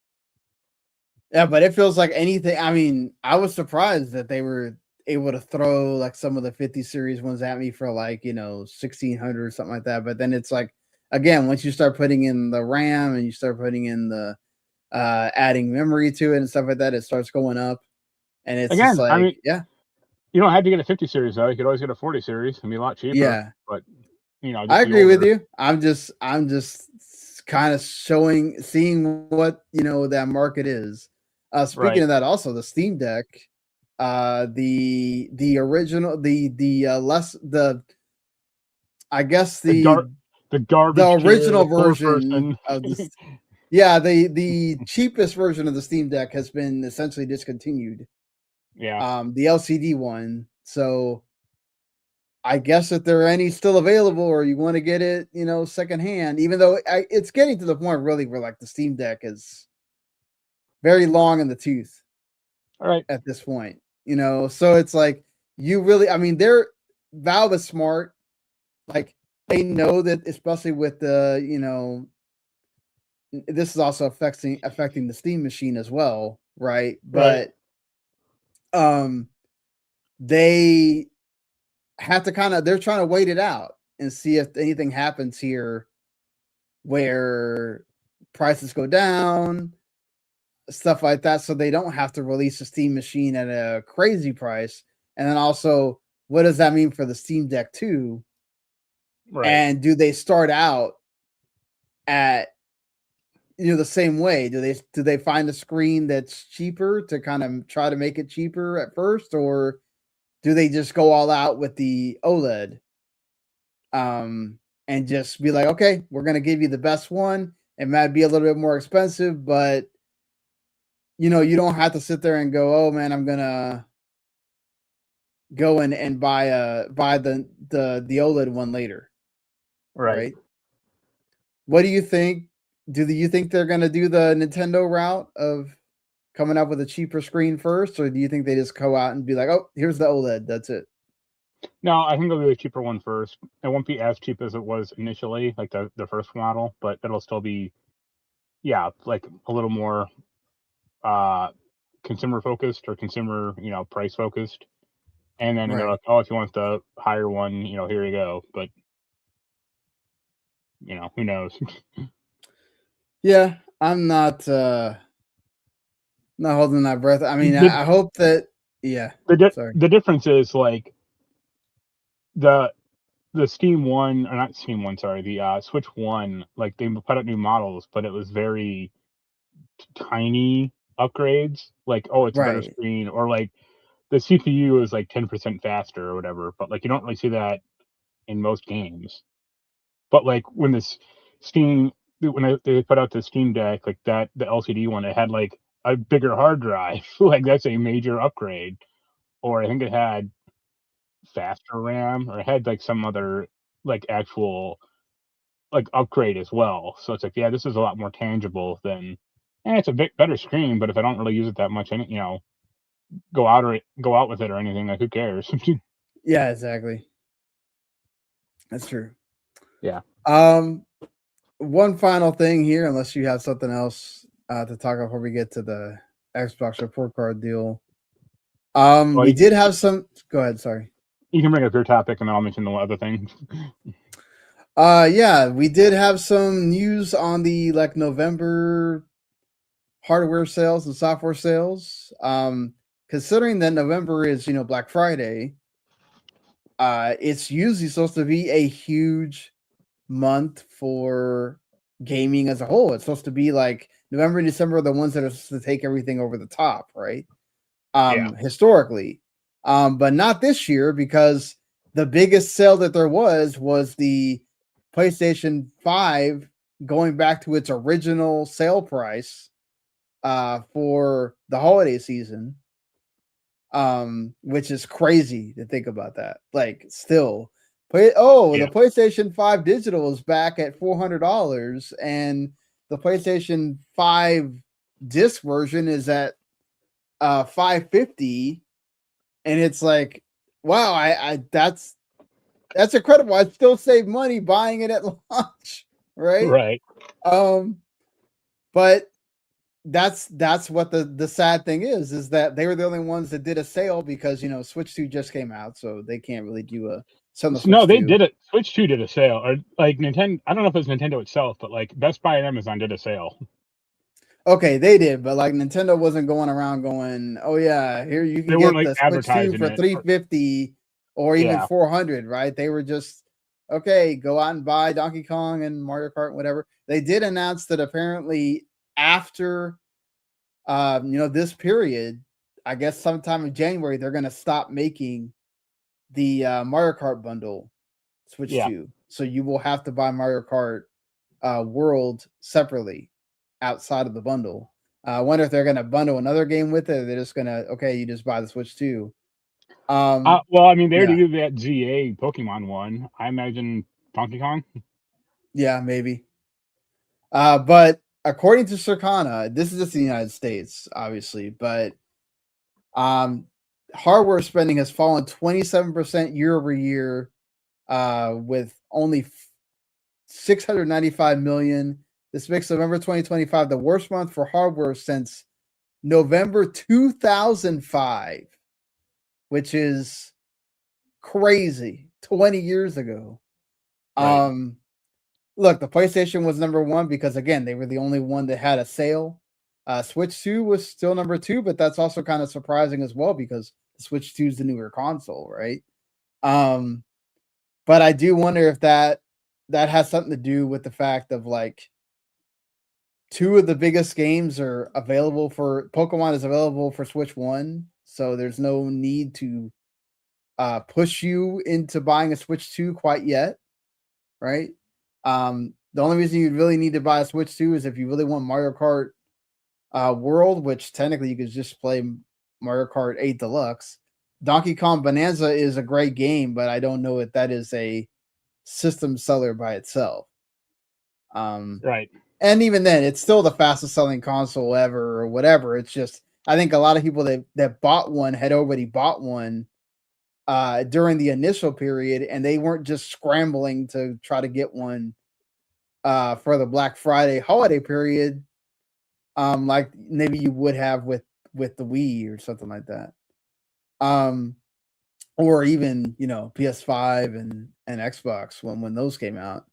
yeah, but it feels like anything. I mean, I was surprised that they were able to throw like some of the 50 series ones at me for like 1,600 or something like that. But then it's like, again, once you start putting in the RAM and you start putting in the adding memory to it and stuff like that, it starts going up. And it's again, just like, I mean, yeah, you don't have to get a 50 series though. You could always get a 40 series and be a lot cheaper. Yeah, but just I be agree with older. you. I'm just kind of seeing what that market is. Speaking of that, also the Steam Deck, the original, I guess the garbage the kid, original poor version person. of this. Yeah, the cheapest version of the Steam Deck has been essentially discontinued. Yeah. The LCD one. So I guess if there are any still available or you want to get it, secondhand, even though it's getting to the point really where like the Steam Deck is very long in the tooth. All right. At this point, so it's like I mean, Valve is smart. Like they know that, especially with the, this is also affecting the Steam machine as well. right? But they have to they're trying to wait it out and see if anything happens here where prices go down, stuff like that, so they don't have to release a Steam machine at a crazy price. And then also, what does that mean for the Steam Deck too? Right. And do they start out at the same way? Do they find a screen that's cheaper to kind of try to make it cheaper at first, or do they just go all out with the OLED? And just be like, okay, we're gonna give you the best one. It might be a little bit more expensive, but you don't have to sit there and go, oh man, I'm gonna go and buy the OLED one later. Right? What do you think? Do you think they're gonna do the Nintendo route of coming up with a cheaper screen first, or do you think they just go out and be like, oh, here's the OLED, that's it? No, I think they'll do a cheaper one first. It won't be as cheap as it was initially, like the first model, but it'll still be, like a little more consumer focused or consumer, price focused. And then they're like, oh, if you want the higher one, here you go. But who knows? Yeah, I'm not holding that breath. I mean, I hope that. Yeah. The difference is like the Steam One, or not Steam One, sorry, the Switch One. Like they put out new models, but it was very tiny upgrades. Like, oh, it's a better screen, or like the CPU is like 10% faster or whatever. But like you don't really see that in most games. But like when this Steam, when they put out the Steam Deck, like that, the LCD one, it had like a bigger hard drive. Like that's a major upgrade. Or I think it had faster RAM, or it had like some other like actual like upgrade as well. So it's like, yeah, this is a lot more tangible than, it's a bit better screen, but if I don't really use it that much, go out with it or anything, like who cares? Yeah, exactly. That's true. Yeah. One final thing here, unless you have something else to talk about before we get to the Xbox report card deal. We did have some. Go ahead. Sorry. You can bring up your topic, and then I'll mention the other thing. Yeah, we did have some news on the November hardware sales and software sales. Considering that November is Black Friday, it's usually supposed to be a huge month for gaming as a whole. It's supposed to be like November and December are the ones that are supposed to take everything over the top, right? Historically. But not this year, because the biggest sale that there was the PlayStation 5 going back to its original sale price for the holiday season. Which is crazy to think about that. Like, still, the PlayStation 5 digital is back at $400, and the PlayStation 5 disc version is at $550, and it's like, wow, I that's incredible. I'd still save money buying it at launch, right? But that's what the sad thing is that they were the only ones that did a sale, because Switch 2 just came out, so they can't really do a sell. No, they did it. Switch 2 did a sale, or like Nintendo. I don't know if it was Nintendo itself, but like Best Buy and Amazon did a sale. Okay, they did, but like Nintendo wasn't going around going, "Oh yeah, here you can get the Switch 2 for $350 or even $400," right? They were just, okay, go out and buy Donkey Kong and Mario Kart, whatever. They did announce that apparently after this period, I guess sometime in January, they're going to stop making the Mario Kart bundle Switch 2. So you will have to buy Mario Kart World separately outside of the bundle. I wonder if they're going to bundle another game with it, or they're just going to, okay, you just buy the Switch 2. Well, I mean, they already do that GA Pokemon one. I imagine Donkey Kong. Yeah, maybe. But according to Circana, this is just the United States, obviously, but hardware spending has fallen 27% year over year, with only $695 million. This makes November 2025 the worst month for hardware since November 2005, which is crazy. 20 years ago. Right. Look, the PlayStation was number one because, again, they were the only one that had a sale. Switch 2 was still number 2, but that's also kind of surprising as well because the Switch 2 is the newer console, right? But I do wonder if that has something to do with the fact of, like, 2 of the biggest games are available for Pokemon is available for Switch 1, so there's no need to push you into buying a Switch 2 quite yet, right? The only reason you'd really need to buy a Switch 2 is if you really want Mario Kart World, which technically you could just play Mario Kart 8 Deluxe. Donkey Kong Bonanza is a great game, but I don't know if that is a system seller by itself. Right. And even then, it's still the fastest selling console ever or whatever. It's just, I think a lot of people that bought one had already bought one during the initial period, and they weren't just scrambling to try to get one for the Black Friday holiday period, like maybe you would have with the Wii or something like that. Or even, PS5 and Xbox when those came out.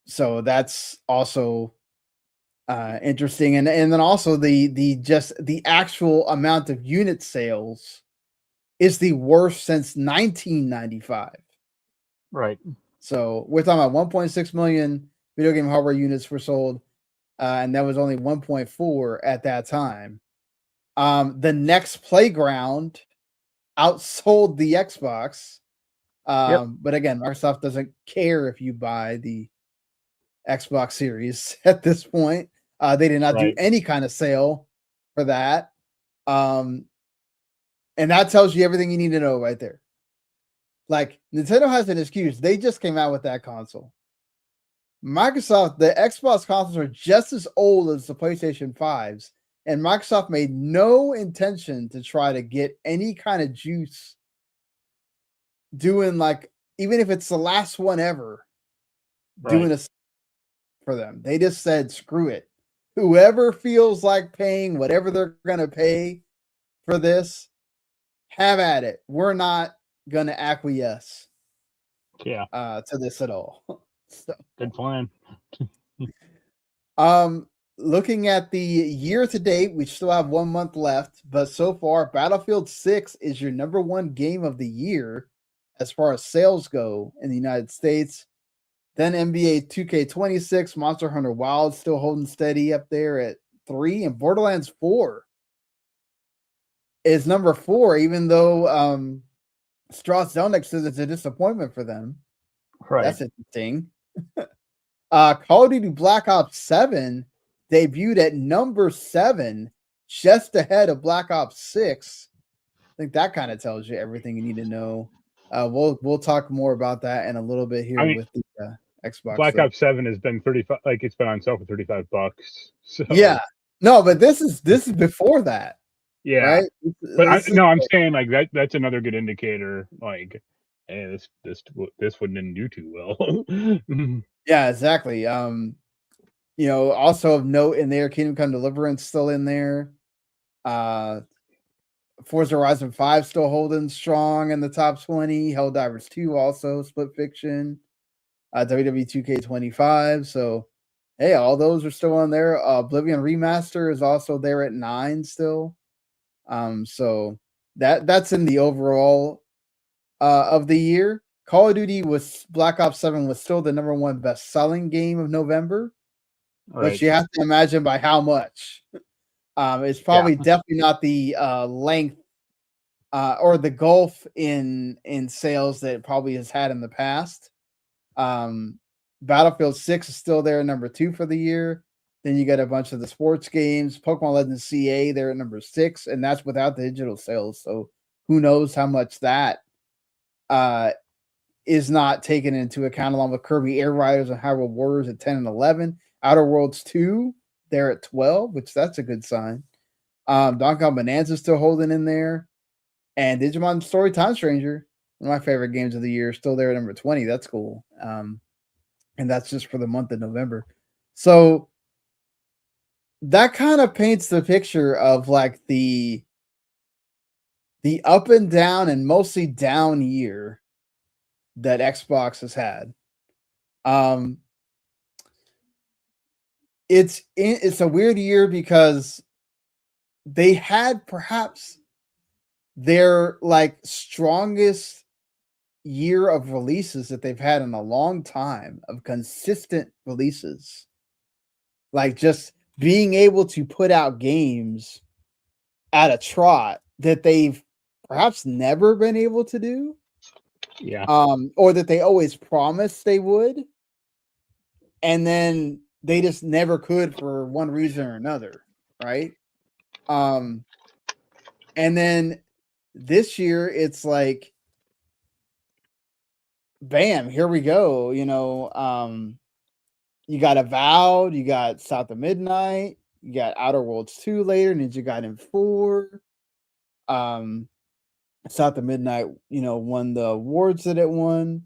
So that's also interesting. And then also the actual amount of unit sales is the worst since 1995. Right. So we're talking about 1.6 million video game hardware units were sold, and that was only 1.4 at that time. The next Playground outsold the Xbox. But again, Microsoft doesn't care if you buy the Xbox Series at this point. They did not do any kind of sale for that. And that tells you everything you need to know right there. Like, Nintendo has an excuse. They just came out with that console. Microsoft, the Xbox consoles are just as old as the PlayStation 5s, and Microsoft made no intention to try to get any kind of juice doing, like, even if it's the last one ever, doing a for them. They just said, screw it. Whoever feels like paying whatever they're going to pay for this, have at it. We're not going to acquiesce to this at all. So, good plan. Looking at the year to date, we still have 1 month left, but so far, Battlefield 6 is your number one game of the year as far as sales go in the United States. Then NBA 2K26, Monster Hunter Wild still holding steady up there at 3, and Borderlands 4 is number 4, even though Strauss Zelnick says it's a disappointment for them. Right. That's interesting. Call of Duty Black Ops 7 debuted at number 7, just ahead of Black Ops 6. I think that kind of tells you everything you need to know. We'll talk more about that in a little bit here with the Xbox. Black Ops 7 has been 35, like it's been on sale for $35. So yeah, no, but this is before that. Yeah, right. But I'm saying like that's another good indicator. Like, hey, this wouldn't do too well. Yeah, exactly. Also of note in there, Kingdom Come Deliverance still in there. Forza Horizon 5 still holding strong in the top 20. Helldivers 2 also, Split Fiction, WWE 2K25. So, hey, all those are still on there. Oblivion Remaster is also there at 9 still. So that's in the overall of the year. Call of Duty Black Ops 7 was still the number one best-selling game of November. But you have to imagine by how much. It's probably definitely not the length or the gulf in sales that it probably has had in the past. Battlefield 6 is still there at number 2 for the year. Then you got a bunch of the sports games. Pokemon Legends CA, they're at number 6, and that's without the digital sales. So who knows how much that is not taken into account, along with Kirby Air Riders and Hyrule Warriors at 10 and 11. Outer Worlds 2, they're at 12, which that's a good sign. Donkey Kong Bonanza still holding in there. And Digimon Story Time Stranger, one of my favorite games of the year, still there at number 20. That's cool. And that's just for the month of November. So that kind of paints the picture of like the up and down and mostly down year that Xbox has had. It's a weird year because they had perhaps their like strongest year of releases that they've had in a long time, of consistent releases. Like just being able to put out games at a trot that they've perhaps never been able to do. Yeah. Or that they always promised they would, and then they just never could for one reason or another, right? And then this year it's like, bam, here we go. You got Avowed, you got South of Midnight, you got Outer Worlds 2 later, Ninja Gaiden 4. South of Midnight, won the awards that it won.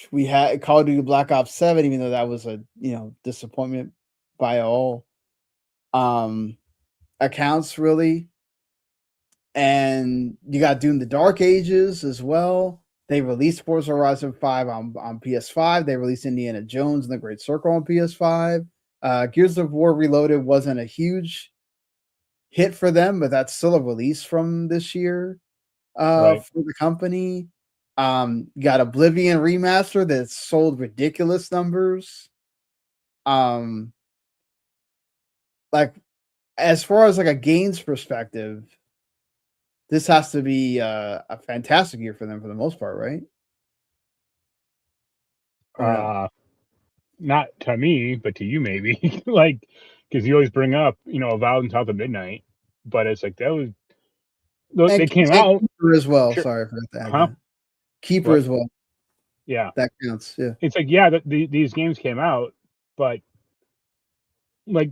We had Call of Duty Black Ops 7, even though that was a disappointment by all accounts, really. And you got Doom the Dark Ages as well. They released Forza Horizon 5 on PS5. They released Indiana Jones and the Great Circle on PS5. Gears of War Reloaded wasn't a huge hit for them, but that's still a release from this year for the company. Got Oblivion Remaster that sold ridiculous numbers. Like as far as like a gains perspective, this has to be a fantastic year for them for the most part, right? Not to me, but to you maybe. Like, because you always bring up, Avowed and South of Midnight, but it's like that was they came out Keeper as well. Sure. Sorry for that. Huh? Keeper as well. Yeah, that counts. Yeah, it's like these games came out, but like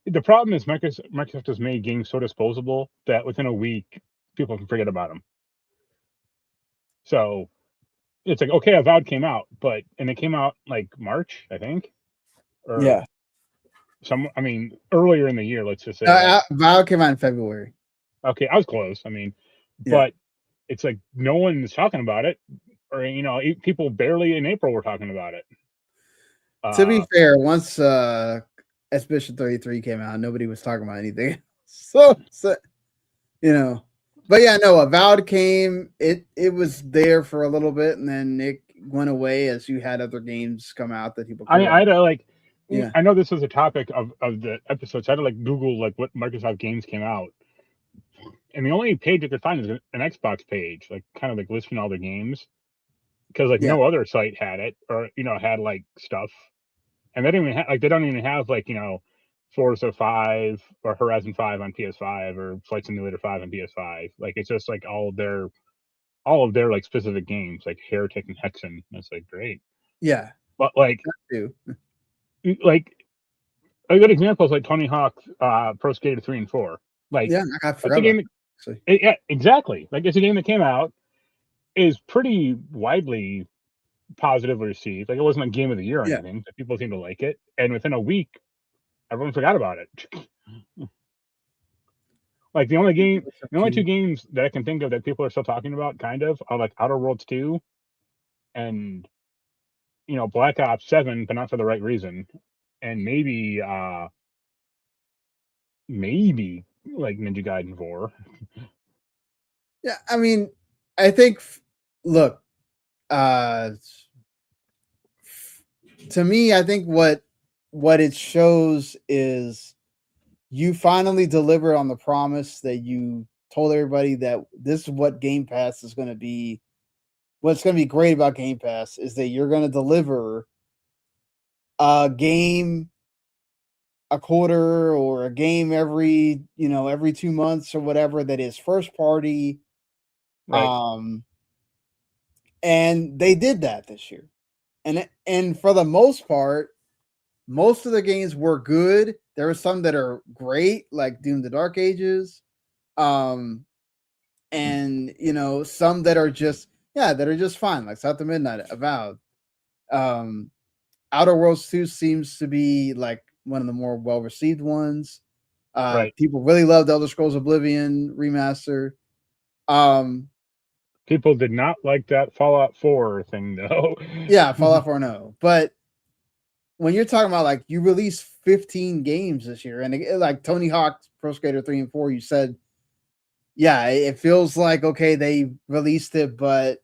the problem is Microsoft has made games so disposable that within a week people can forget about them. So it's like, okay, Avowed came out, and it came out like March, I think, or yeah. Earlier in the year, let's just say. Avowed came out in February. Okay, I was close. But it's like no one is talking about it, or people barely in April were talking about it. To be fair, once Expedition 33 came out, nobody was talking about anything. So but yeah, no, Avowed came. It was there for a little bit, and then it went away as you had other games come out that people. I had to like. Yeah. I know this was a topic of the episode, so I had to like Google like what Microsoft games came out, and the only page I could find is an Xbox page, like kind of like listing all the games, because like no other site had it, or had like stuff, and they don't even have like Forza 5 or Horizon 5 on PS5 or Flight Simulator 5 on PS5. Like it's just like all of their like specific games, like Heretic and Hexen. That's like great. Yeah, but like a good example is like Tony Hawk Pro Skater 3 and 4. Like I forgot about that. Yeah, exactly. Like it's a game that came out, is pretty widely positively received. Like it wasn't a game of the year or anything, but people seem to like it. And within a week, everyone forgot about it. Like the only two games that I can think of that people are still talking about, kind of, are like Outer Worlds 2 and Black Ops 7, but not for the right reason. And maybe like Ninja Gaiden 4. Yeah, I think, look, to me, I think what it shows is you finally deliver on the promise that you told everybody, that this is what Game Pass is going to be. What's going to be great about Game Pass is that you're going to deliver a game a quarter, or a game every 2 months or whatever, that is first party. Right. And they did that this year. And for the most part, most of the games were good. There are some that are great, like Doom the Dark Ages. And some that are just fine, like South of Midnight, Avowed. Outer Worlds 2 seems to be like one of the more well-received ones. Right. People really loved Elder Scrolls Oblivion remaster. People did not like that Fallout 4 thing, though. Yeah, Fallout 4 no. But when you're talking about like you released 15 games this year, and like Tony Hawk's Pro Skater 3 and 4, you said, yeah, it feels like okay, they released it, but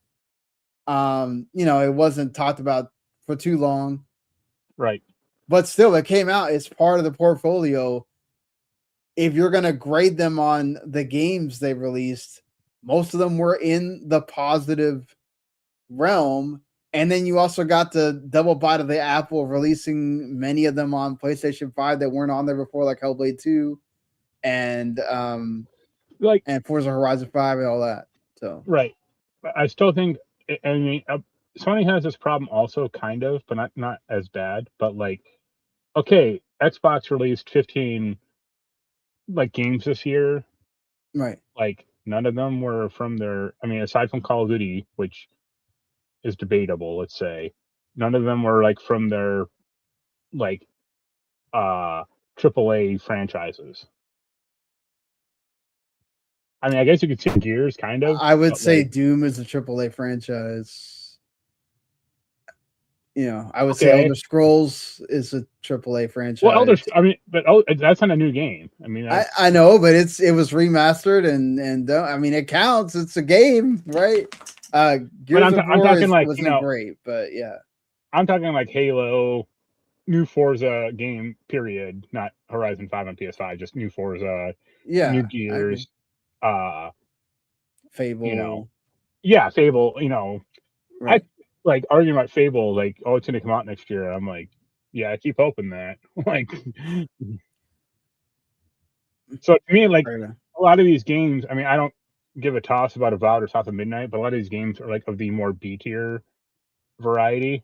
it wasn't talked about for too long. Right. But still, it came out. It's part of the portfolio. If you're gonna grade them on the games they released, most of them were in the positive realm. And then you also got the double bite of the apple of releasing many of them on PlayStation 5 that weren't on there before, like Hellblade 2 and Forza Horizon 5 and all that. So right. I still think, I mean, Sony has this problem also, kind of, but not as bad. But like, okay, Xbox released 15 like games this year. right. Like none of them were from their. I mean, aside from Call of Duty, which is debatable, let's say, none of them were like from their like AAA franchises. I mean, I guess you could say Gears, kind of. I would say like, Doom is a AAA franchise. I would say Elder Scrolls is a AAA franchise. Well, that's not a new game. I mean, I know, but it was remastered and I mean, it counts. It's a game, right? Gears of War I'm talking like, wasn't great, but yeah. I'm talking like Halo, new Forza game, period. Not Horizon 5 on PS5, just new Forza, new Gears, Fable. Fable. Right. I like arguing about Fable, like, oh, it's gonna come out next year. I'm like, yeah, I keep hoping that. Like, so to me, like a lot of these games, I mean, I don't give a toss about Avowed or South of Midnight, but a lot of these games are like of the more B tier variety,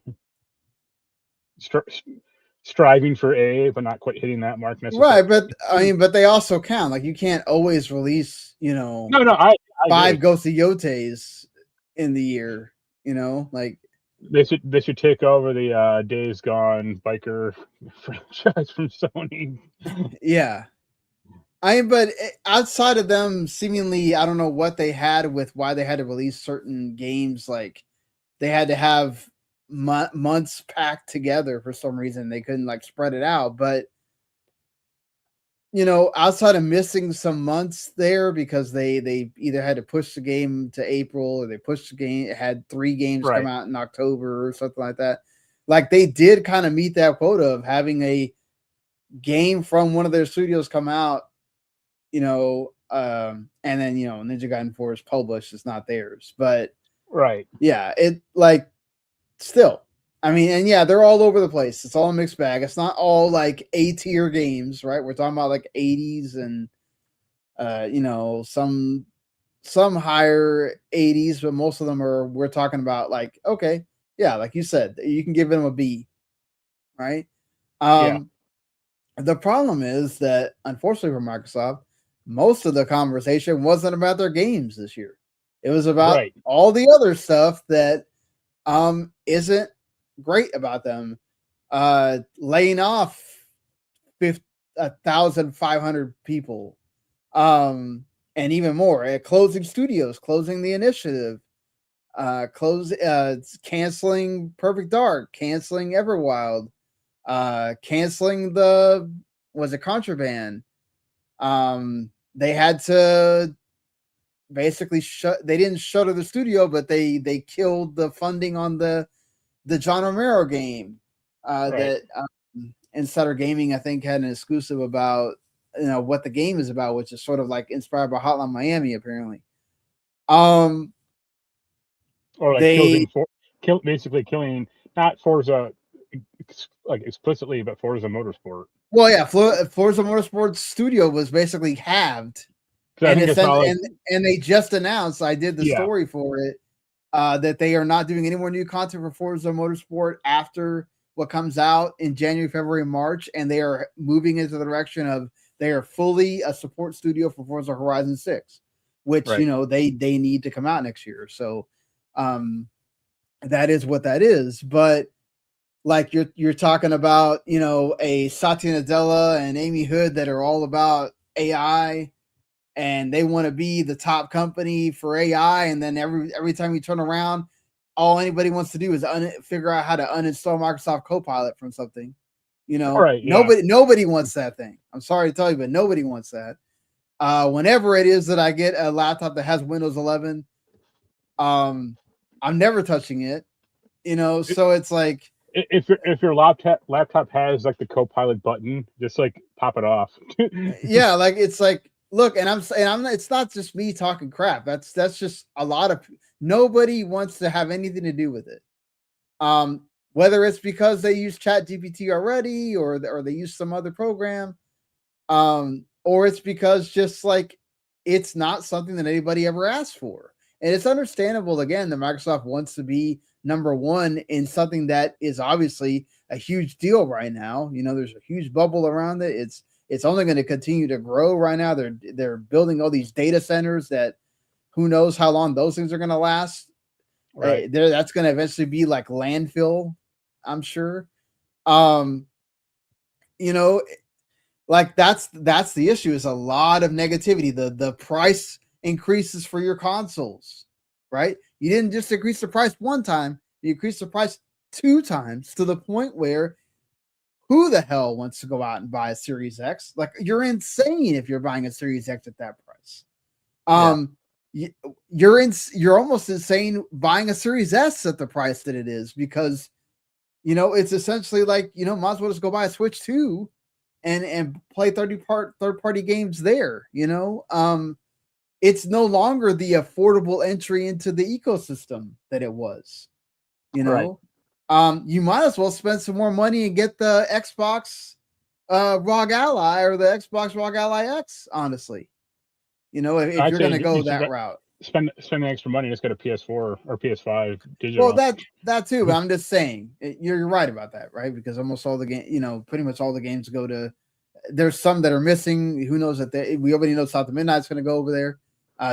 striving for A, but not quite hitting that mark necessarily. Right, but I mean, but they also count. Like, you can't always release, I 5 Ghost of Yoteis in the year. Like they should take over the Days Gone biker franchise from Sony. Yeah. But outside of them, seemingly, I don't know what they had with why they had to release certain games. Like, they had to have months packed together for some reason. They couldn't like spread it out. But outside of missing some months there because they either had to push the game to April or they pushed the game, it had 3 games come out in October or something like that. Like, they did kind of meet that quota of having a game from one of their studios come out, and then Ninja Gaiden 4 is published, it's not theirs. But yeah, it like still, I mean, and yeah, they're all over the place. It's all a mixed bag. It's not all like A-tier games, right? We're talking about like 80s and some higher 80s, but most of them we're talking about like, okay, yeah, like you said, you can give them a B, right? The problem is that, unfortunately for Microsoft, most of the conversation wasn't about their games this year. It was about all the other stuff that isn't great about them. Laying off 1,500 people, and even more. Closing studios, closing the initiative, canceling Perfect Dark, canceling Everwild, canceling Contraband. They had to basically they didn't shutter the studio, but they killed the funding on the John Romero game that Insider Gaming, I think, had an exclusive about what the game is about, which is sort of like inspired by Hotline Miami, apparently. Or like basically killing not Forza like explicitly, but Forza Motorsport. Well, yeah, Forza Motorsport Studio was basically halved, and they just announced. I did the story for it that they are not doing any more new content for Forza Motorsport after what comes out in January, February, March, and they are moving into the direction of they are fully a support studio for Forza Horizon 6, which they need to come out next year. So that is what that is. But like you're talking about, a Satya Nadella and Amy Hood that are all about AI, and they want to be the top company for AI, and then every time you turn around, all anybody wants to do is figure out how to uninstall Microsoft Copilot from something. Right, yeah. Nobody wants that thing. I'm sorry to tell you, but nobody wants that. Whenever it is that I get a laptop that has Windows 11, I'm never touching it. So it's like, if your laptop has like the Copilot button, just like pop it off. yeah, like it's like, look, and I'm saying it's not just me talking crap. That's just a lot of nobody wants to have anything to do with it. Whether it's because they use Chat GPT already, or they use some other program, or it's because just like it's not something that anybody ever asked for. And it's understandable, again, that Microsoft wants to be number one in something that is obviously a huge deal right now. There's a huge bubble around it. It's only going to continue to grow right now. They're building all these data centers that who knows how long those things are going to last. Right. That's going to eventually be like landfill, I'm sure. Like that's the issue, is a lot of negativity. The price increases for your consoles, right? You didn't just increase the price one time, you increased the price 2 times, to the point where who the hell wants to go out and buy a Series X? Like, you're insane if you're buying a Series X at that price. You're almost insane buying a Series S at the price that it is, because it's essentially like, might as well just go buy a Switch 2 and play third-party games there. It's no longer the affordable entry into the ecosystem that it was. Right. You might as well spend some more money and get the Xbox ROG Ally or the Xbox ROG Ally X, honestly. If you're going to go that route. Spend the extra money, just get a PS4 or PS5 digital. Well, that too, but I'm just saying, you're right about that, right? Because almost all the game, pretty much all the games go to. There's some that are missing. Who knows that we already know South of Midnight's going to go over there.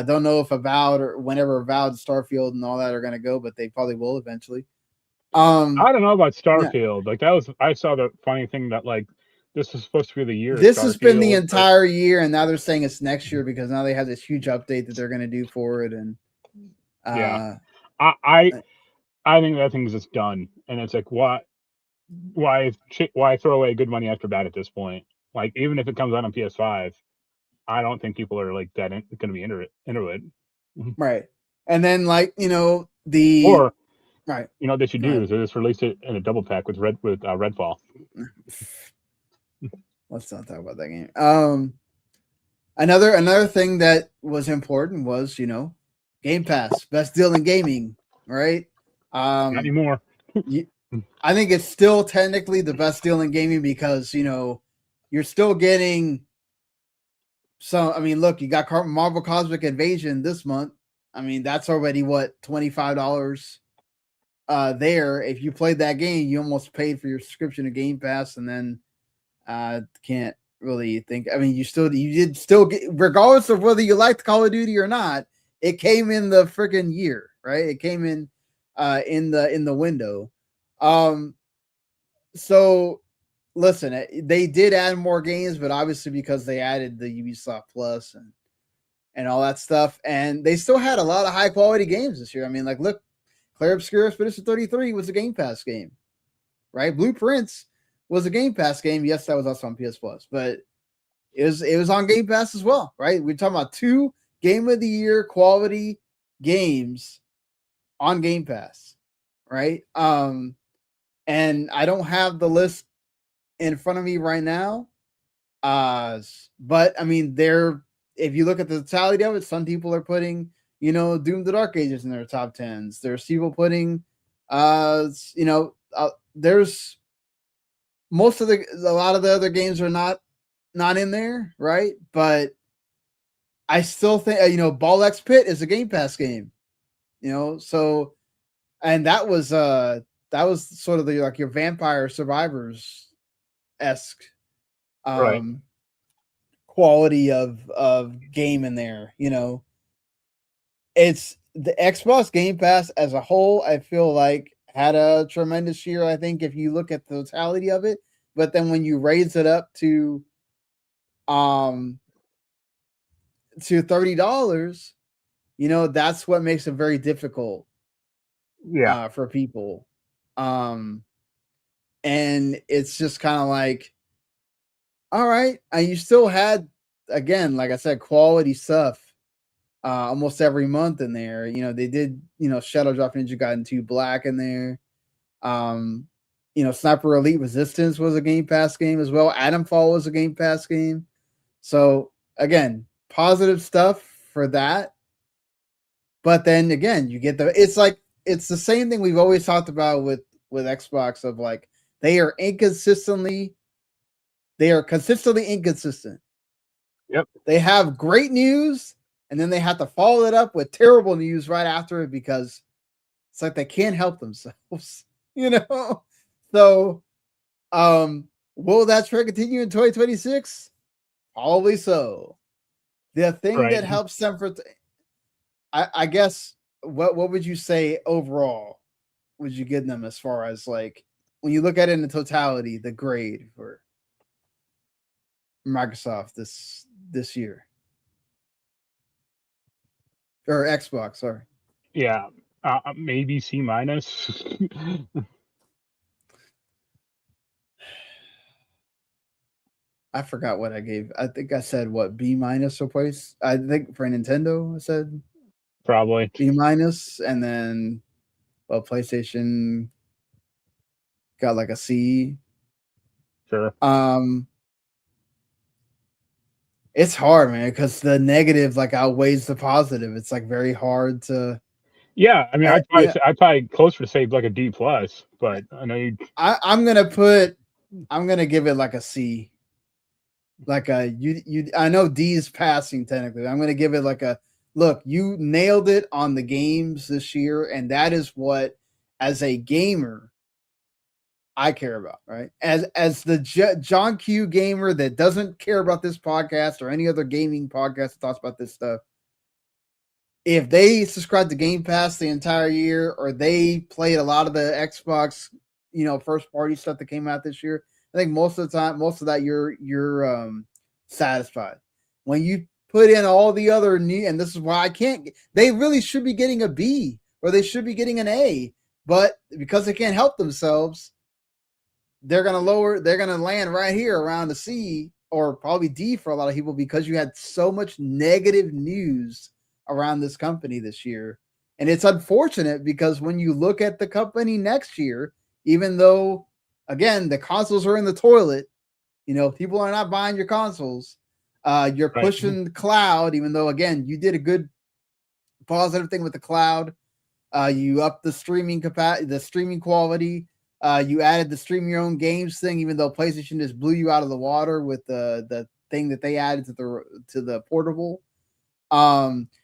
Don't know if Avowed or whenever Avowed, Starfield, and all that are going to go, but they probably will eventually. I don't know about Starfield. Yeah. Like I saw the funny thing that like this was supposed to be the year. This has been the entire year, and now they're saying it's next year because now they have this huge update that they're going to do for it. And yeah, I think that thing's just done, and it's like why throw away good money after bad at this point? Like, even if it comes out on PS5, I don't think people are like that going to be into it. Right, and then like or right, they should do is they just release it in a double pack with Redfall. Let's not talk about that game. Another thing that was important was Game Pass, best deal in gaming, right? Not anymore. I think it's still technically the best deal in gaming because you're still getting some. I mean, look, you got Marvel Cosmic Invasion this month. I mean, that's already what, $25 there. If you played that game, you almost paid for your subscription to Game Pass, and then can't really think. I mean, you did still get, regardless of whether you liked Call of Duty or not, it came in the freaking year, right? It came in the window. So listen, they did add more games, but obviously because they added the Ubisoft Plus and all that stuff, and they still had a lot of high quality games this year. I mean, like, look, Clair Obscur Expedition 33 was a Game Pass game, right? Blueprints was a Game Pass game. Yes, that was also on PS Plus, but it was on Game Pass as well, right? We're talking about 2 Game of the Year quality games on Game Pass, right? And I don't have the list in front of me right now, but I mean, if you look at the totality of it, some people are putting Doom the Dark Ages in their top 10s. There's people putting there's a lot of the other games are not in there, right? But I still think Ball X Pit is a Game Pass game, so, and that was sort of like your Vampire Survivors esque right. quality of game in there. It's the Xbox Game Pass as a whole, I feel like, had a tremendous year, I think, if you look at the totality of it. But then when you raise it up to $30, that's what makes it very difficult for people. And it's just kind of like, all right, and you still had, again, like I said, quality stuff almost every month in there. They did, Shadow Drop Ninja Gaiden 2 Black in there. Sniper Elite Resistance was a Game Pass game as well. Atomfall was a Game Pass game. So again, positive stuff for that. But then again, you get it's the same thing we've always talked about with Xbox of like, they are consistently inconsistent. Yep. They have great news and then they have to follow it up with terrible news right after it because it's like they can't help themselves, So, will that trend continue in 2026? Probably so. The thing that helps them I guess, what would you say overall would you give them as far as like when you look at it in the totality, the grade for Microsoft this year or Xbox? Sorry. Yeah, maybe C-. I forgot what I gave. I think I said what, B- or place. I think for Nintendo I said probably B-, and then PlayStation got like a C. Sure. It's hard, man, because the negative like outweighs the positive. It's like very hard to. Yeah, I mean, I'd probably closer to say like a D+, but I know you. I'm gonna give it like a C. Like I know D is passing technically. I'm gonna give it like a look. You nailed it on the games this year, and that is what, as a gamer, I care about, right? As the John Q gamer that doesn't care about this podcast or any other gaming podcast that talks about this stuff. If they subscribe to Game Pass the entire year, or they played a lot of the Xbox, first party stuff that came out this year, I think most of that you're satisfied. When you put in all the other new, and this is why I can't. They really should be getting a B, or they should be getting an A, but because they can't help themselves, they're gonna land right here around the C or probably D for a lot of people because you had so much negative news around this company this year. And it's unfortunate because when you look at the company next year, even though, again, the consoles are in the toilet, people are not buying your consoles. You're pushing the cloud, even though, again, you did a good positive thing with the cloud. You upped the streaming capacity, the streaming quality. You added the stream your own games thing, even though PlayStation just blew you out of the water with the thing that they added to the portable.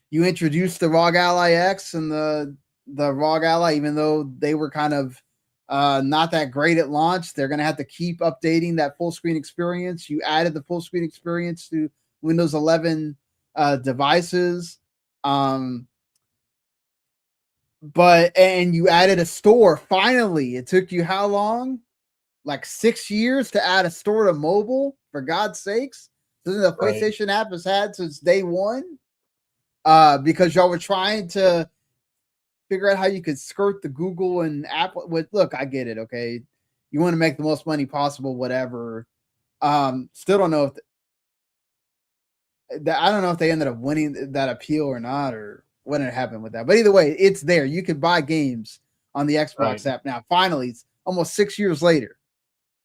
You introduced the ROG Ally X and the ROG Ally, even though they were kind of not that great at launch. They're going to have to keep updating that full screen experience. You added the full screen experience to Windows 11 devices. And you added a store. Finally, it took you how long? Like 6 years to add a store to mobile, for God's sakes. Something the PlayStation app has had since day one. Because y'all were trying to figure out how you could skirt the Google and Apple. Look, I get it. Okay, you want to make the most money possible, whatever. Still don't know if I don't know if they ended up winning that appeal or not, or what happened with that. But either way, it's there. You can buy games on the Xbox app now. Finally, it's almost 6 years later.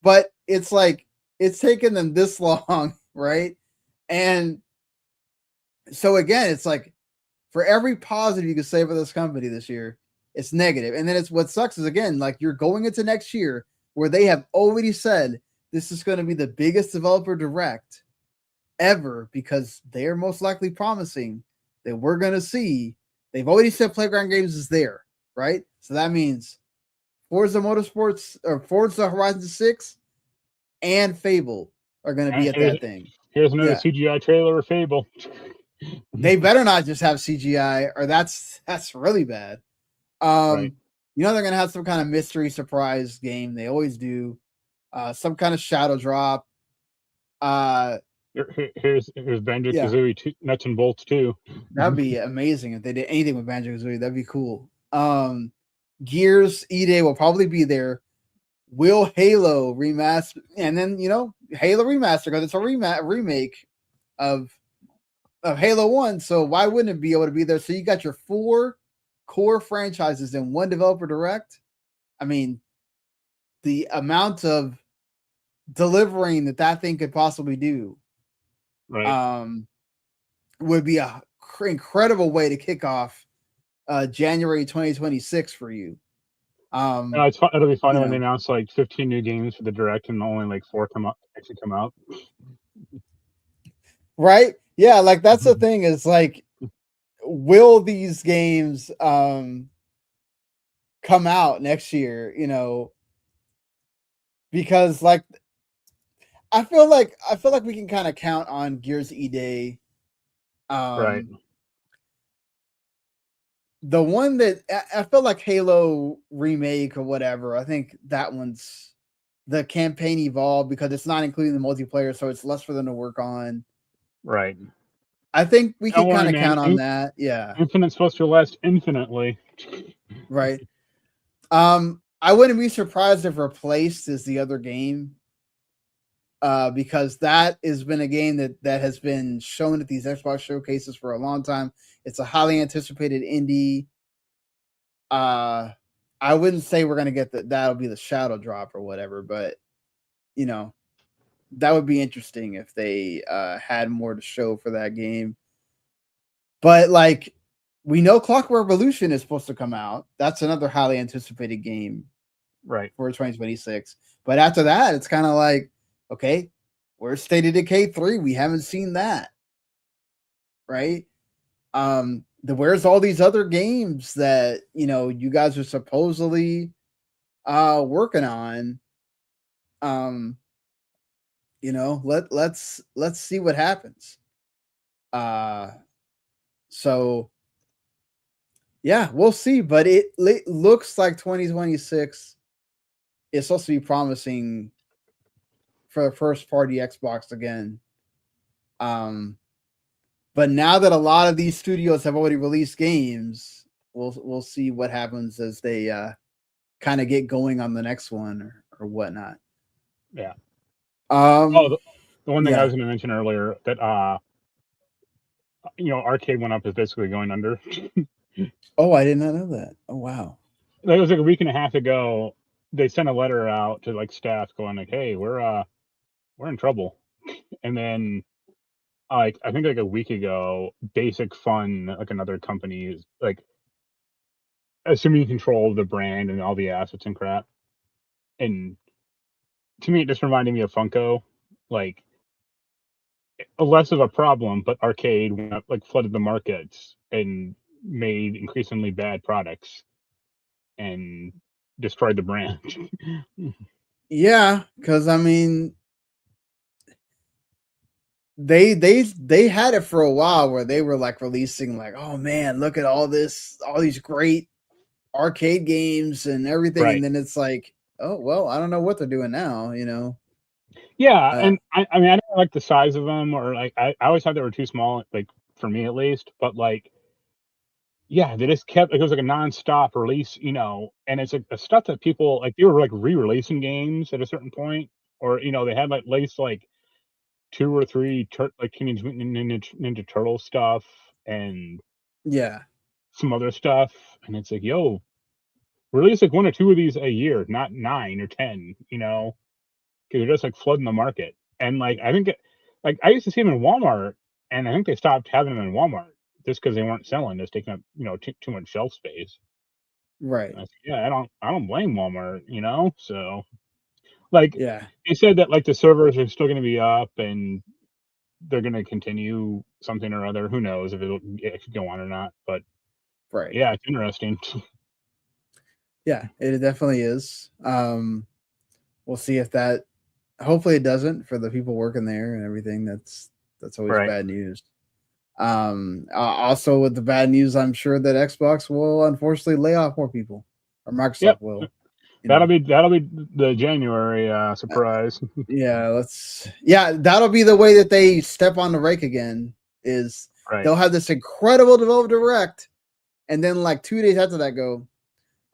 But it's like it's taken them this long, right? And so again, it's like for every positive you can say for this company this year, it's negative. And then it's what sucks is, again, like you're going into next year where they have already said this is going to be the biggest developer direct ever, because they're most likely promising that we're going to see. They've already said Playground Games is there, right? So that means Forza Motorsports or Forza Horizon 6 and Fable are going to be at that thing. Here's another CGI trailer of Fable. They better not just have CGI, or that's really bad. You know they're gonna have some kind of mystery surprise game. They always do. Some kind of shadow drop. Here's Banjo Yeah, Kazooie Nuts and Bolts too. that'd be amazing if they did anything with Banjo Kazooie. That'd be cool. Gears E-Day will probably be there. Will Halo remaster, and then Halo remaster because it's a remake of Halo 1. So why wouldn't it be able to be there? So you got your 4 core franchises in one developer direct. I mean, the amount of delivering that thing could possibly do, Right. would be a incredible way to kick off January 2026 for you. It'll be funny when they Know, announce like 15 new games for the direct and only like 4 actually come out. right? Yeah, like that's the thing is like, will these games come out next year? Because like I feel like we can kind of count on Gears E-Day. Right. The one that I feel like Halo remake or whatever, I think that one's the campaign evolved because it's not including the multiplayer, so it's less for them to work on. Right. I think we Don't can worry, kind of man. count on that. Yeah. Infinite's supposed to last infinitely. Right. I wouldn't be surprised if Replaced is the other game. Because that has been a game that has been shown at these Xbox showcases for a long time. It's a highly anticipated indie. I wouldn't say we're gonna get that'll be the shadow drop or whatever, but that would be interesting if they had more to show for that game. But like we know Clockwork Revolution is supposed to come out. That's another highly anticipated game Right. for 2026. But after that, it's kind of like, okay, where's State of Decay 3? We haven't seen that. Right? Where's all these other games that you guys are supposedly working on? Let's see what happens. So yeah, we'll see. But it looks like 2026 is supposed to be promising for first party Xbox again. But now that a lot of these studios have already released games, we'll see what happens as they kind of get going on the next one or whatnot. Yeah. The one thing I was going to mention earlier that Arcade One Up is basically going under. Oh, I did not know that. Oh wow. It was like a week and a half ago. They sent a letter out to like staff going like, "Hey, we're in trouble." And then I think like a week ago, Basic Fun, like another company, is like assuming control of the brand and all the assets and crap. And to me, it just reminded me of Funko, like less of a problem, but Arcade went up, like flooded the markets and made increasingly bad products and destroyed the brand. Yeah, because I mean, they had it for a while where they were like releasing like, oh man, look at all these great arcade games and everything, Right. and then it's like, oh well, I don't know what they're doing now. Yeah, and I mean, I don't like the size of them, or like I always thought they were too small, like for me at least. But like, yeah, they just kept, like, it was like a nonstop release, and it's like the stuff that people like, they were like re-releasing games at a certain point, or they had like at least like 2 or 3 like Teenage Mutant Ninja Turtle stuff and yeah, some other stuff, and it's like, yo, release like 1 or 2 of these a year, not 9 or 10, because they're just like flooding the market. And like I think, like I used to see them in Walmart, and I think they stopped having them in Walmart just because they weren't selling, just taking up too much shelf space. right, Yeah, I don't blame Walmart, so like yeah, they said that like the servers are still going to be up and they're going to continue something or other. Who knows if it'll go on or not? But right, yeah, it's interesting. yeah, it definitely is. We'll see if that. Hopefully, it doesn't for the people working there and everything. That's always Right. bad news. Also with the bad news, I'm sure that Xbox will unfortunately lay off more people. or Microsoft Yep. will. That'll be the January surprise. That'll be the way that they step on the rake again. Is Right. They'll have this incredible developer direct, and then like 2 days after that, go,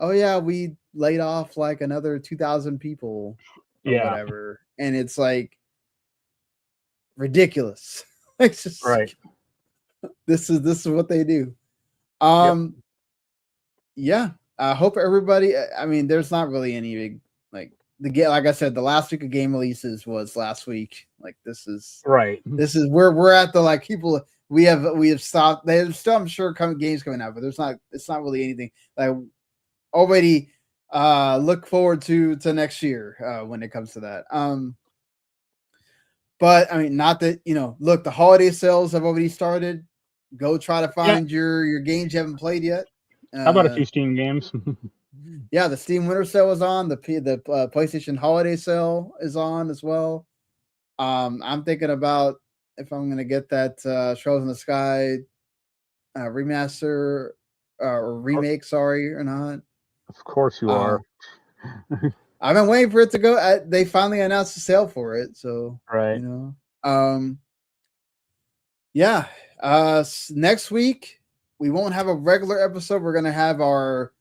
oh yeah, we laid off like another 2,000 people or whatever, and it's like ridiculous. It's just right. This is what they do. Yeah. I hope everybody. I mean, there's not really any big like like I said, the last week of game releases was last week. Like this is we're at the like people we have stopped. There's still I'm sure games coming out, but it's not really anything like already look forward to next year when it comes to that. But I mean, not that look, the holiday sales have already started. Go try to find your games you haven't played yet. How about a few Steam games? Yeah, the Steam Winter Sale is on. The PlayStation Holiday Sale is on as well. I'm thinking about if I'm going to get that Shadows in the Sky remaster or remake, or not. Of course you are. I've been waiting for it to go. They finally announced the sale for it, so right. Next week we won't have a regular episode. We're gonna have our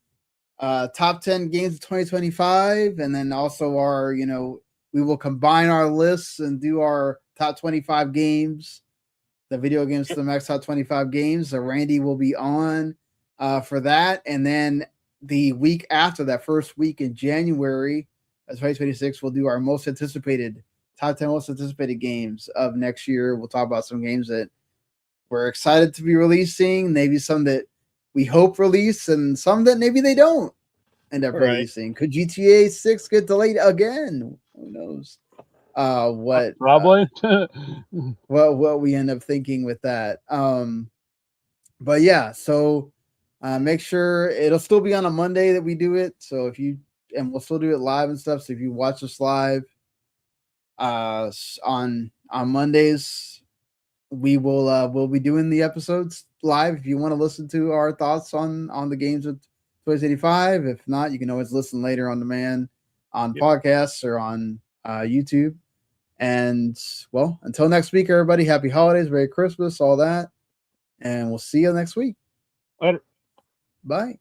top 10 games of 2025, and then also our we will combine our lists and do our top 25 games, the video games to the max top 25 games. So Randy will be on for that, and then the week after that, first week in January of 2026, we'll do our most anticipated top 10 most anticipated games of next year. We'll talk about some games that we're excited to be releasing, maybe some that we hope release, and some that maybe they don't end up releasing. Could GTA 6 get delayed again? Who knows? Probably. What we end up thinking with that. But yeah, so make sure it'll still be on a Monday that we do it. So we'll still do it live and stuff. So if you watch us live on Mondays, we'll be doing the episodes live. If you want to listen to our thoughts on the games of 2085, if not, you can always listen later on demand on podcasts or on YouTube. And well, until next week, everybody, happy holidays, Merry Christmas, all that, and we'll see you next week. Later. Bye.